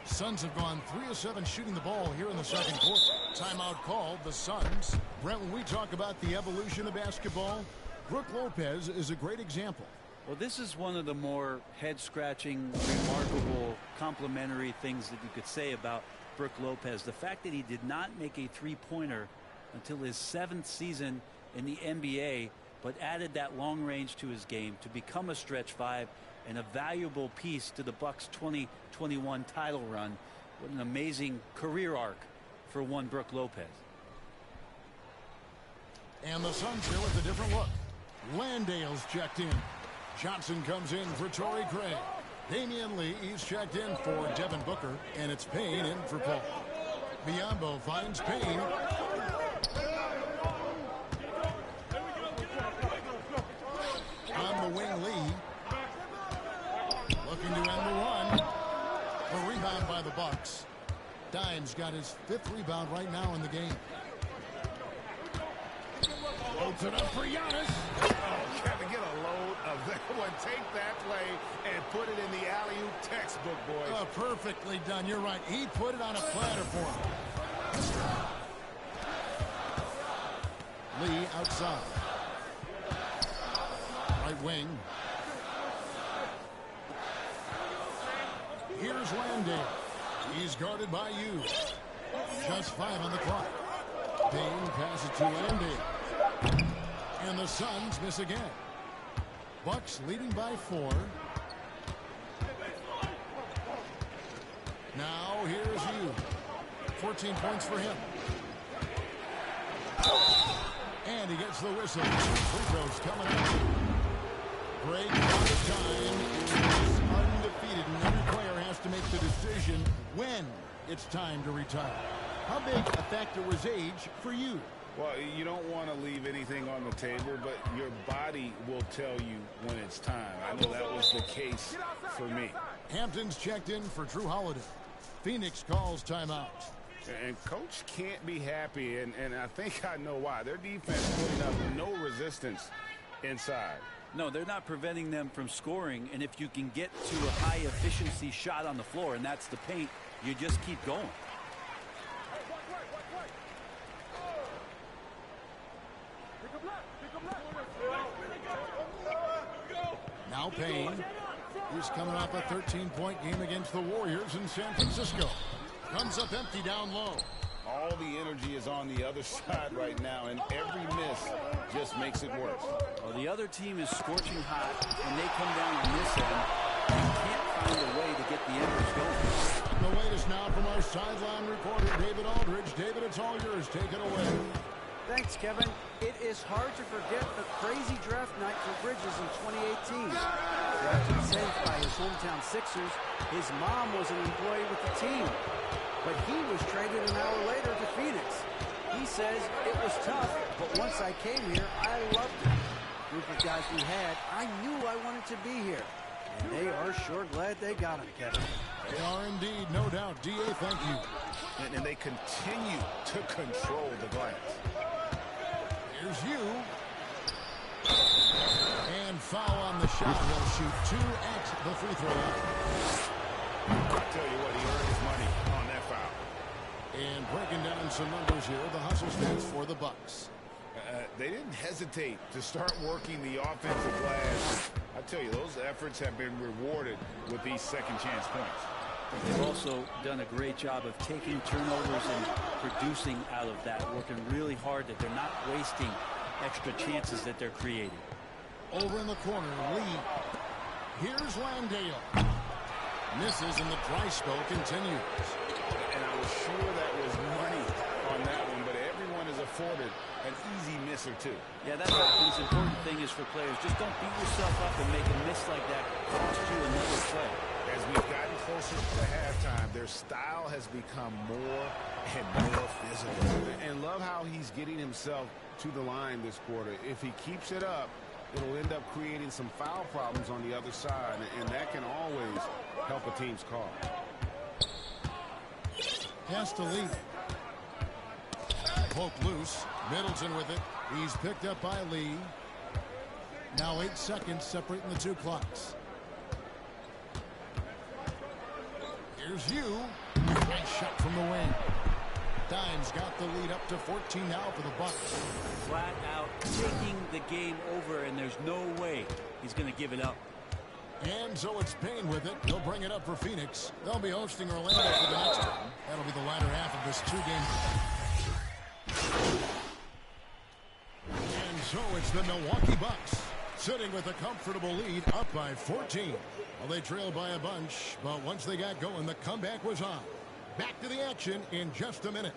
Suns have gone 3 of 7 shooting the ball here in the second quarter. Timeout called the Suns. Brent, when we talk about the evolution of basketball, Brook Lopez is a great example. Well, this is one of the more head-scratching, remarkable, complimentary things that you could say about Brook Lopez. The fact that he did not make a three-pointer until his 7th season in the NBA, but added that long range to his game to become a stretch 5 and a valuable piece to the Bucks' 2021 title run. What an amazing career arc for one Brook Lopez. And the Suns here with a different look. Landale's checked in. Johnson comes in for Torrey Craig. Damian Lee, he's checked in for Devin Booker. And it's Payne in for Paul. Biyombo finds Payne. On the wing, Lee. Looking to end the run. A rebound by the Bucks. Dimes got his 5th rebound right now in the game. Holds it up for Giannis. Oh, got to get a load of that one. Take that play and put it in the alley-oop textbook, boys. Oh, perfectly done. You're right. He put it on a platter for him. Lee outside. Right wing. Here's Landale. He's guarded by you. Just 5 on the clock. Payne passes to Landale. And the Suns miss again. Bucks leading by 4. Now here's you. 14 points for him. And he gets the whistle. 2 free throws coming up. Break out of time is undefeated, and every player has to make the decision when it's time to retire. How big a factor was age for you? Well, you don't want to leave anything on the table, but your body will tell you when it's time. I know that was the case for me. Hampton's checked in for Drew Holiday. Phoenix calls timeout. And coach can't be happy, and I think I know why. Their defense putting up no resistance inside. No, they're not preventing them from scoring, and if you can get to a high-efficiency shot on the floor, and that's the paint, you just keep going. Now Payne. He's coming off a 13-point game against the Warriors in San Francisco. Comes up empty down low. All the energy is on the other side right now, and every miss just makes it worse. Well, the other team is scorching hot, and they come down on this end. They can't find a way to get the embers going. The latest now from our sideline reporter, David Aldridge. David, it's all yours. Take it away. Thanks, Kevin. It is hard to forget the crazy draft night for Bridges in 2018. Drafted safe by his hometown Sixers, his mom was an employee with the team. But he was traded an hour later to Phoenix. He says, it was tough, but once I came here, I loved it. The group of guys we had, I knew I wanted to be here. And they are sure glad they got him, Kevin. They are indeed, no doubt. D.A., thank you. And they continue to control the glass. Here's you. And foul on the shot. He'll shoot 2 at the free throw line. I'll tell you what, he earned his money on that foul. And breaking down some numbers here, the hustle stats for the Bucks. They didn't hesitate to start working the offensive glass. I tell you, those efforts have been rewarded with these second chance points. They've also done a great job of taking turnovers and producing out of that, working really hard that they're not wasting extra chances that they're creating. Over in the corner, Lee. Here's Landale. Misses and the dry spell continues. And I was sure that was money on that one, but everyone is afforded an easy miss or two. Yeah, that happens. The important thing is for players, just don't beat yourself up and make a miss like that cost you another play. As we've gotten closer to halftime, their style has become more and more physical. And love how he's getting himself to the line this quarter. If he keeps it up, it'll end up creating some foul problems on the other side, and that can always help a team's cause. Has to lead. Poke loose. Middleton with it. He's picked up by Lee. Now 8 seconds separating the two clocks. Here's you. Nice shot from the wing. Dimes got the lead up to 14 now for the Bucks. Flat out taking the game over, and there's no way he's going to give it up. And so it's Payne with it. He'll bring it up for Phoenix. They'll be hosting Orlando for the next one. That'll be the latter half of this 2-game. And so it's the Milwaukee Bucks sitting with a comfortable lead, up by 14. Well, they trailed by a bunch, but once they got going, the comeback was on. Back to the action in just a minute.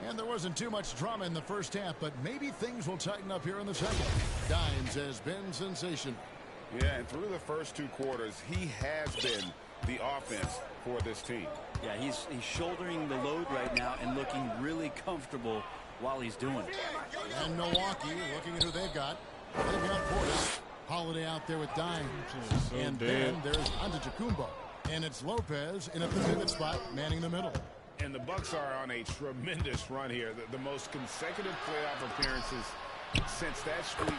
And there wasn't too much drama in the first half, but maybe things will tighten up here in the second. Dimes has been sensational. Yeah, and through the first 2 quarters, he has been the offense for this team. Yeah, he's shouldering the load right now and looking really comfortable while he's doing it. And Milwaukee, looking at who they've got. They've got Portis. Holiday out there with Dimes. So and dead. then there's Antetokounmpo. And it's Lopez in at the pivot spot, manning the middle. And the Bucks are on a tremendous run here. The most consecutive playoff appearances since that streak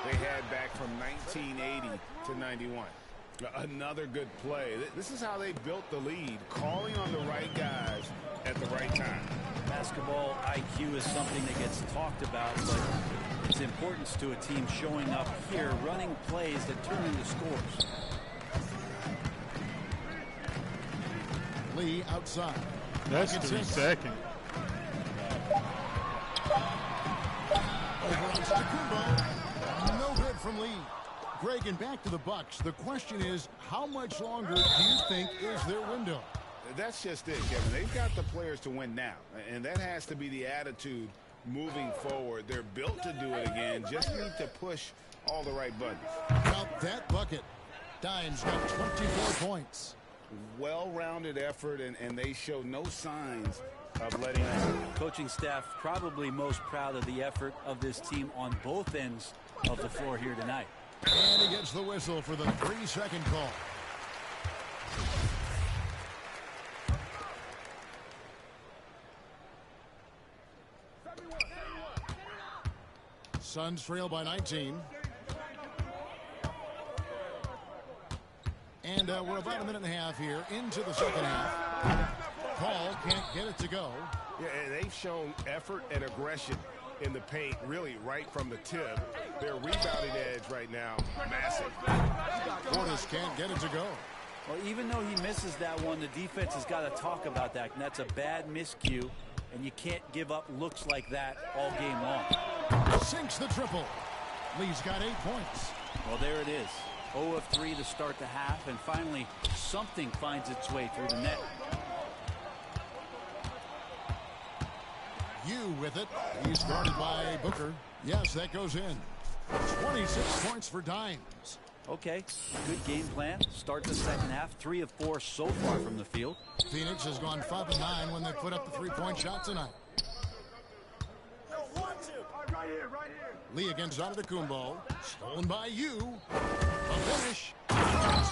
they had back from 1980 to 91. Another good play. This is how they built the lead, calling on the right guys at the right time. Basketball IQ is something that gets talked about, but its importance to a team showing up here, running plays that turn into scores. Lee outside. That's 3 seconds. Over to Kumbo. No good from Lee. Greg, and back to the Bucks. The question is, how much longer do you think is their window? That's just it, Kevin. They've got the players to win now, and that has to be the attitude moving forward. They're built to do it again. Just need to push all the right buttons. About that bucket. Dimes got 24 points. Well-rounded effort, and they show no signs of letting up. Coaching staff probably most proud of the effort of this team on both ends of the floor here tonight. And he gets the whistle for the 3-second call. Suns trail by 19. And we're about a minute and a half here into the second half. Paul can't get it to go. Yeah, and they've shown effort and aggression in the paint, really right from the tip. Their rebounding edge right now, massive. Portis can't get it to go. Well, even though he misses that one, the defense has got to talk about that. And that's a bad miscue, and you can't give up looks like that all game long. Sinks the triple. Lee's got 8 points. Well, there it is. 0 of 3 to start the half, and finally something finds its way through the net. You with it. He's guarded by Booker. Yes, that goes in. 26 points for Dimes. Okay, good game plan. Start the second half. 3 of 4 so far from the field. Phoenix has gone 5 of 9 when they put up the 3-point shot tonight. Lee against Antetokounmpo. Stolen by you. The finish.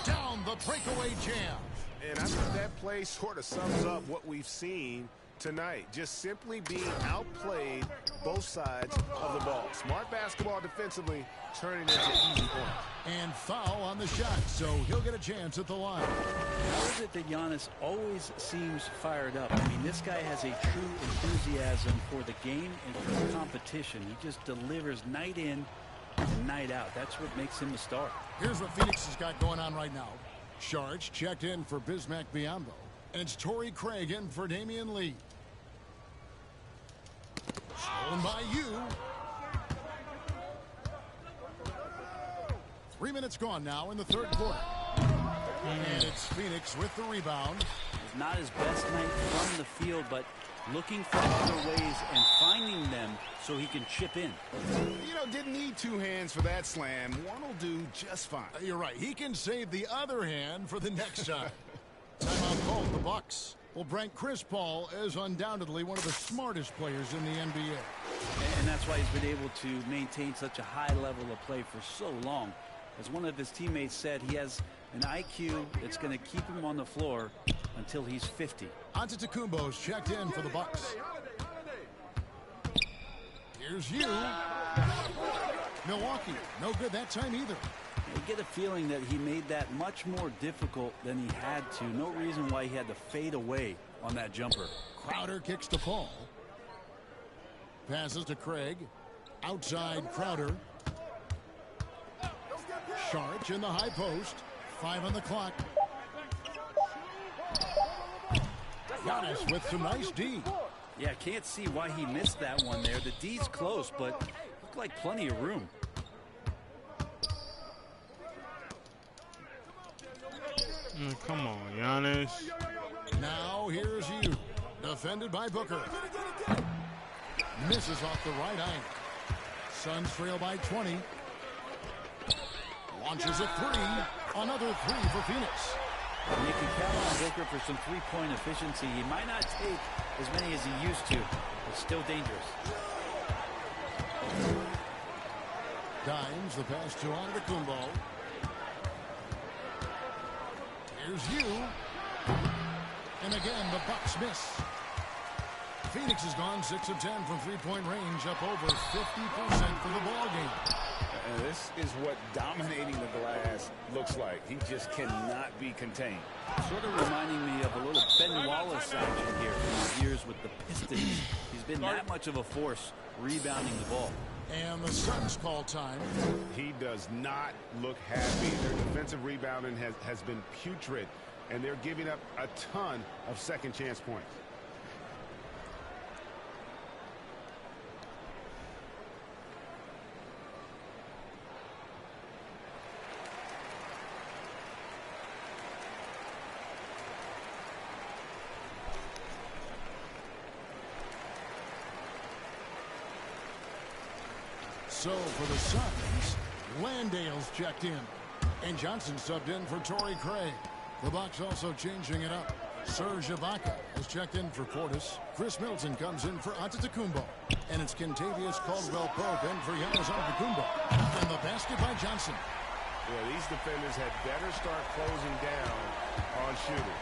Down the breakaway jam. And I think that play sort of sums up what we've seen tonight. Just simply being outplayed both sides of the ball. Smart basketball defensively, turning into easy points. And foul on the shot, so he'll get a chance at the line. How is it that Giannis always seems fired up? I mean, this guy has a true enthusiasm for the game and for the competition. He just delivers night in and night out. That's what makes him a star. Here's what Phoenix has got going on right now. Sharge checked in for Bismack Biyombo. And it's Torrey Craig in for Damian Lee. Stolen by you. 3 minutes gone now in the third quarter. And it's Phoenix with the rebound. It's not his best night from the field, but looking for other ways and finding them so he can chip in. You know, didn't need 2 hands for that slam. One will do just fine. You're right. He can save the other hand for the next time. Timeout called the Bucks. Will rank Chris Paul as undoubtedly one of the smartest players in the NBA. And that's why he's been able to maintain such a high level of play for so long. As one of his teammates said, he has an IQ that's going to keep him on the floor until he's 50. Antetokounmpo's checked in for the Bucks. Here's you. Milwaukee, no good that time either. You get a feeling that he made that much more difficult than he had to. No reason why he had to fade away on that jumper. Crowder kicks to Paul. Passes to Craig. Outside Crowder. Sharge in the high post. 5 on the clock. Giannis with some nice D. Yeah, can't see why he missed that one there. The D's close, but looked like plenty of room. Come on, Giannis. Now here's you. Defended by Booker. Misses off the right angle. Suns trail by 20. Launches a 3. Another 3 for Phoenix. You can count on Booker for some three-point efficiency. He might not take as many as he used to, but still dangerous. Dimes the pass to Antetokounmpo. Here's you. And again, the Bucks miss. Phoenix has gone 6 of 10 from three-point range, up over 50% for the ball game. And this is what dominating the glass looks like. He just cannot be contained. Sort of reminding me of a little Ben Wallace action here from his years with the Pistons. He's been that much of a force rebounding the ball. And the Suns call time. He does not look happy. Their defensive rebounding has been putrid, and they're giving up a ton of second chance points. So for the Suns, Landale's checked in. And Johnson subbed in for Torrey Craig. The Bucks also changing it up. Serge Ibaka has checked in for Portis. Chris Middleton comes in for Antetokounmpo. And it's Kentavious Caldwell-Pope in for Giannis Antetokounmpo. And the basket by Johnson. Yeah, these defenders had better start closing down on shooting.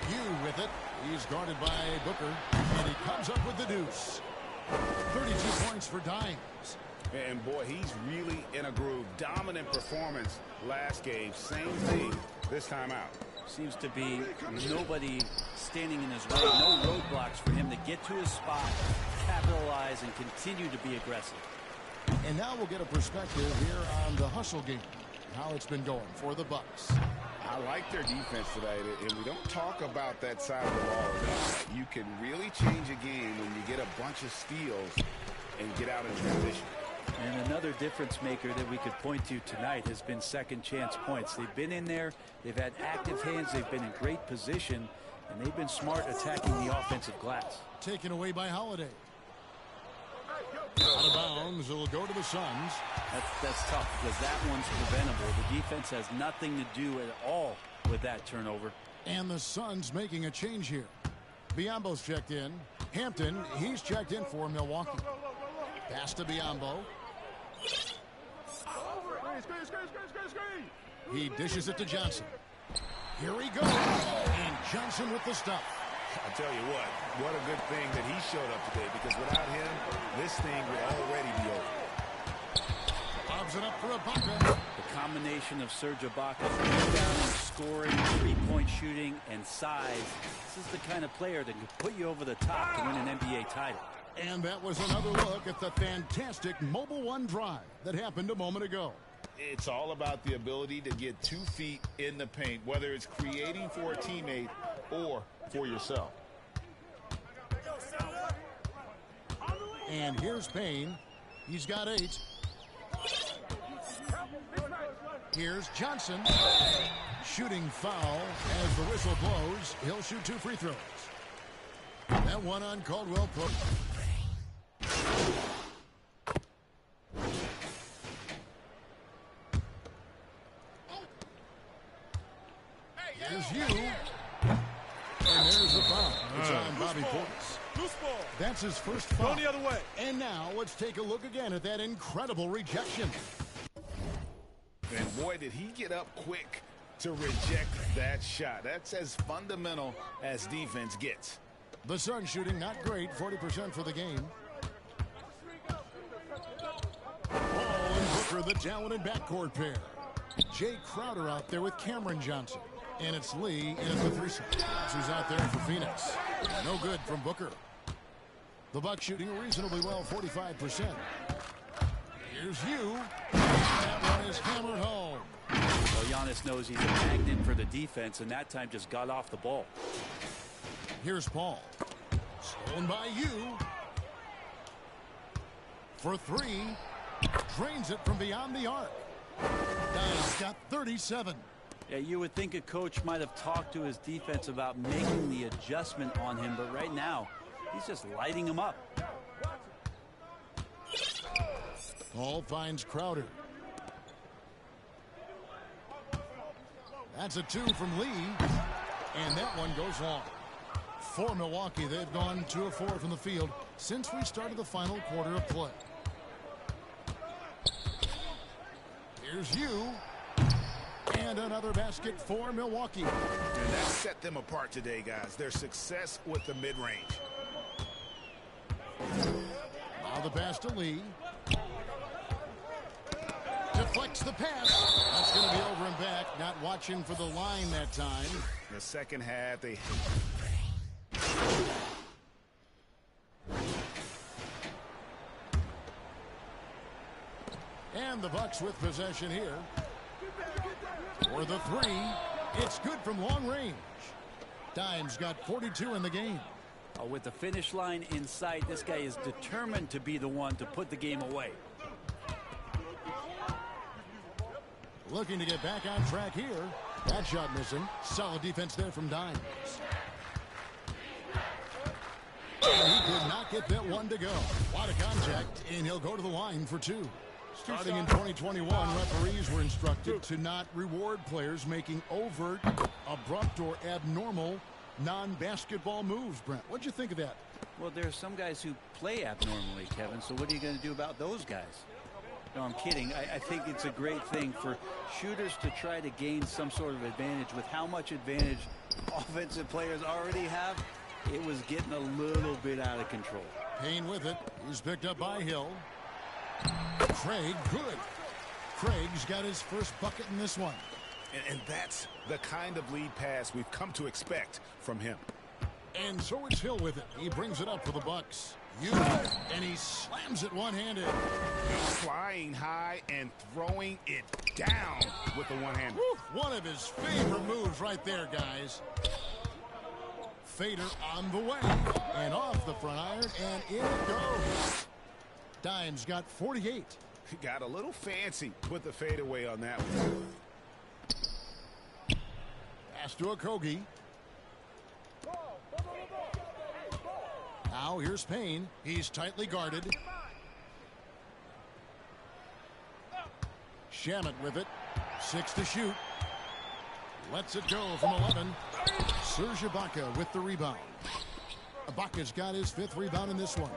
You with with it. He's guarded by Booker, and he comes up with the deuce. 32 points for Dimes. And boy, he's really in a groove. Dominant performance last game. Same thing this time out. Seems to be nobody standing in his way. No roadblocks for him to get to his spot, capitalize, and continue to be aggressive. And now we'll get a perspective here on the hustle game, how it's been going for the Bucks. I like their defense today, and we don't talk about that side of the ball enough. You can really change a game when you get a bunch of steals and get out in transition. And another difference maker that we could point to tonight has been second chance points. They've been in there, they've had active hands, they've been in great position, and they've been smart attacking the offensive glass. Taken away by Holiday. Out of bounds, it'll go to the Suns. That's tough because that one's preventable. The defense has nothing to do at all with that turnover. And the Suns making a change here. Biombo's checked in. Hampton, he's checked in for Milwaukee. Pass to Biombo. He dishes it to Johnson. Here he goes. And Johnson with the stuff. I'll tell you what a good thing that he showed up today, because without him, this thing would already be over. Lobs it up for Ibaka. The combination of Serge Ibaka's rebounding, scoring, three-point shooting, and size. This is the kind of player that can put you over the top to win an NBA title. And that was another look at the fantastic Mobile One drive that happened a moment ago. It's all about the ability to get 2 feet in the paint, whether it's creating for a teammate or for yourself. And here's Payne. He's got 8. Here's Johnson. Shooting foul as the whistle blows. He'll shoot 2 free throws. That one on Caldwell Pope. Here's you. And there's the foul. It's on Bobby Portis. That's his first foul. Going the other way. And now let's take a look again at that incredible rejection. And boy, did he get up quick to reject that shot. That's as fundamental as defense gets. The Suns shooting not great, 40% for the game. Ball and Booker, the talented backcourt pair. Jay Crowder out there with Cameron Johnson. And it's Lee in at the 3 side. Who's out there for Phoenix. No good from Booker. The Bucks shooting reasonably well, 45%. Here's you. That one is hammered home. Well, Giannis knows he's a magnet for the defense, and that time just got off the ball. Here's Paul. Stolen by you. For 3. Drains it from beyond the arc. Dimes got 37. Yeah, you would think a coach might have talked to his defense about making the adjustment on him, but right now, he's just lighting him up. Paul finds Crowder. That's a 2 from Lee. And that one goes long. For Milwaukee, they've gone 2 of 4 from the field since we started the final quarter of play. Here's you. And another basket for Milwaukee. And that set them apart today, guys. Their success with the mid-range. Now the pass to Lee. Deflects the pass. That's going to be over and back. Not watching for the line that time. The second half, they... And the Bucks with possession here. For the 3. It's good from long range. Dimes got 42 in the game. With the finish line in sight, this guy is determined to be the one to put the game away. Looking to get back on track here. That shot missing. Solid defense there from Dimes. And he could not get that one to go. A lot of contact, and he'll go to the line for 2. Starting in 2021, referees were instructed to not reward players making overt, abrupt, or abnormal non-basketball moves. Brent, what'd you think of that? Well, there are some guys who play abnormally, Kevin, so what are you going to do about those guys? No, I'm kidding. I think it's a great thing for shooters to try to gain some sort of advantage. With how much advantage offensive players already have, it was getting a little bit out of control. Payne with it. He's picked up by Hill. Craig, good. Craig's got his first bucket in this one. And that's the kind of lead pass we've come to expect from him. And so it's Hill with it. He brings it up for the Bucks. And he slams it one-handed. Flying high and throwing it down with the one-hander. One of his favorite moves right there, guys. Fader on the way. And off the front iron, and in it goes. Dime's got 48. He got a little fancy with the fadeaway on that one. Pass to Okogie. Now here's Payne. He's tightly guarded. Shamet with it. 6 to shoot. Lets it go from 11. Serge Ibaka with the rebound. Ibaka's got his 5th rebound in this one.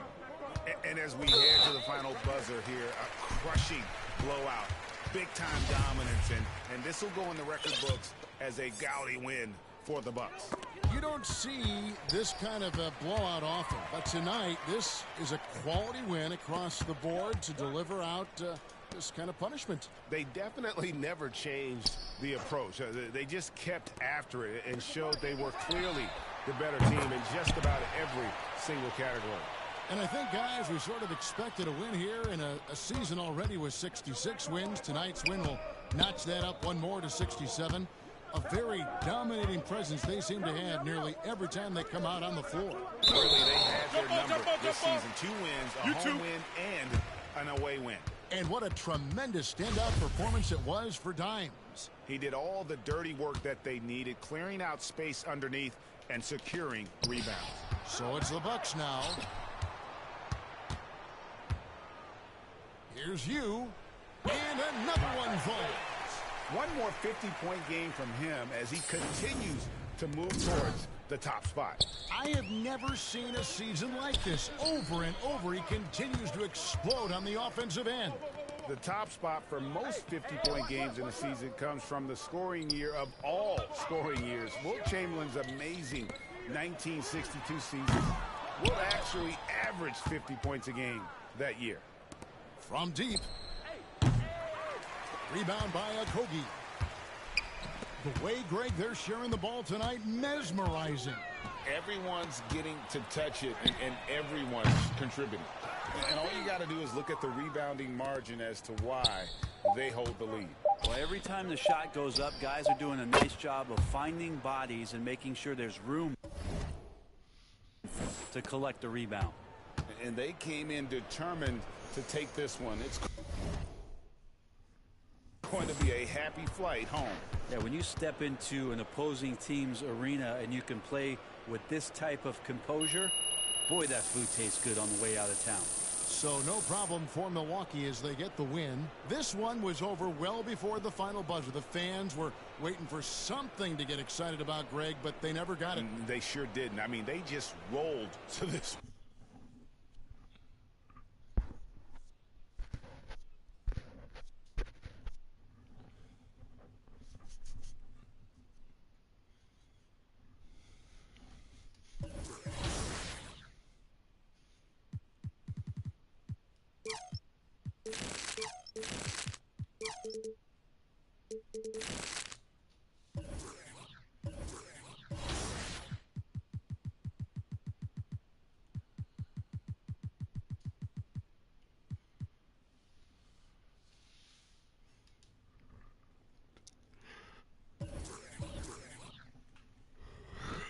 And as we head to the final buzzer here, a crushing blowout. Big-time dominance, and this will go in the record books as a gaudy win for the Bucks. You don't see this kind of a blowout often, but tonight this is a quality win across the board to deliver out this kind of punishment. They definitely never changed the approach. They just kept after it and showed they were clearly the better team in just about every single category. And I think, guys, we sort of expected a win here in a season already with 66 wins. Tonight's win will notch that up one more to 67. A very dominating presence they seem to have nearly every time they come out on the floor. Clearly, they had their number this season. 2 wins, a home win, and an away win. And what a tremendous standout performance it was for Dimes. He did all the dirty work that they needed, clearing out space underneath and securing rebounds. So it's the Bucks now. Here's you, and another one falls. One more 50-point game from him as he continues to move towards the top spot. I have never seen a season like this. Over and over, he continues to explode on the offensive end. The top spot for most 50-point games in a season comes from the scoring year of all scoring years. Wilt Chamberlain's amazing 1962 season. Wilt actually averaged 50 points a game that year. From deep. Rebound by Okogie. The way, Greg, they're sharing the ball tonight, mesmerizing. Everyone's getting to touch it, and everyone's contributing. And all you got to do is look at the rebounding margin as to why they hold the lead. Well, every time the shot goes up, guys are doing a nice job of finding bodies and making sure there's room to collect the rebound. And they came in determined to take this one. It's going to be a happy flight home. Yeah, when you step into an opposing team's arena and you can play with this type of composure, boy, that food tastes good on the way out of town. So no problem for Milwaukee as they get the win. This one was over well before the final buzzer. The fans were waiting for something to get excited about, Greg, but they never got it. They sure didn't. I mean, they just rolled to this.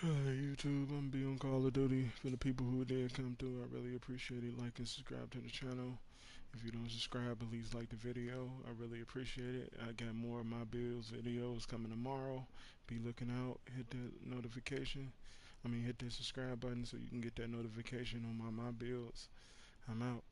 YouTube, I'm be on Call of Duty. For the people who did come through, I really appreciate it. Like and subscribe to the channel. If you don't subscribe, please like the video. I really appreciate it. I got more of my builds videos coming tomorrow. Be looking out. Hit that notification. Hit that subscribe button so you can get that notification on my builds. I'm out.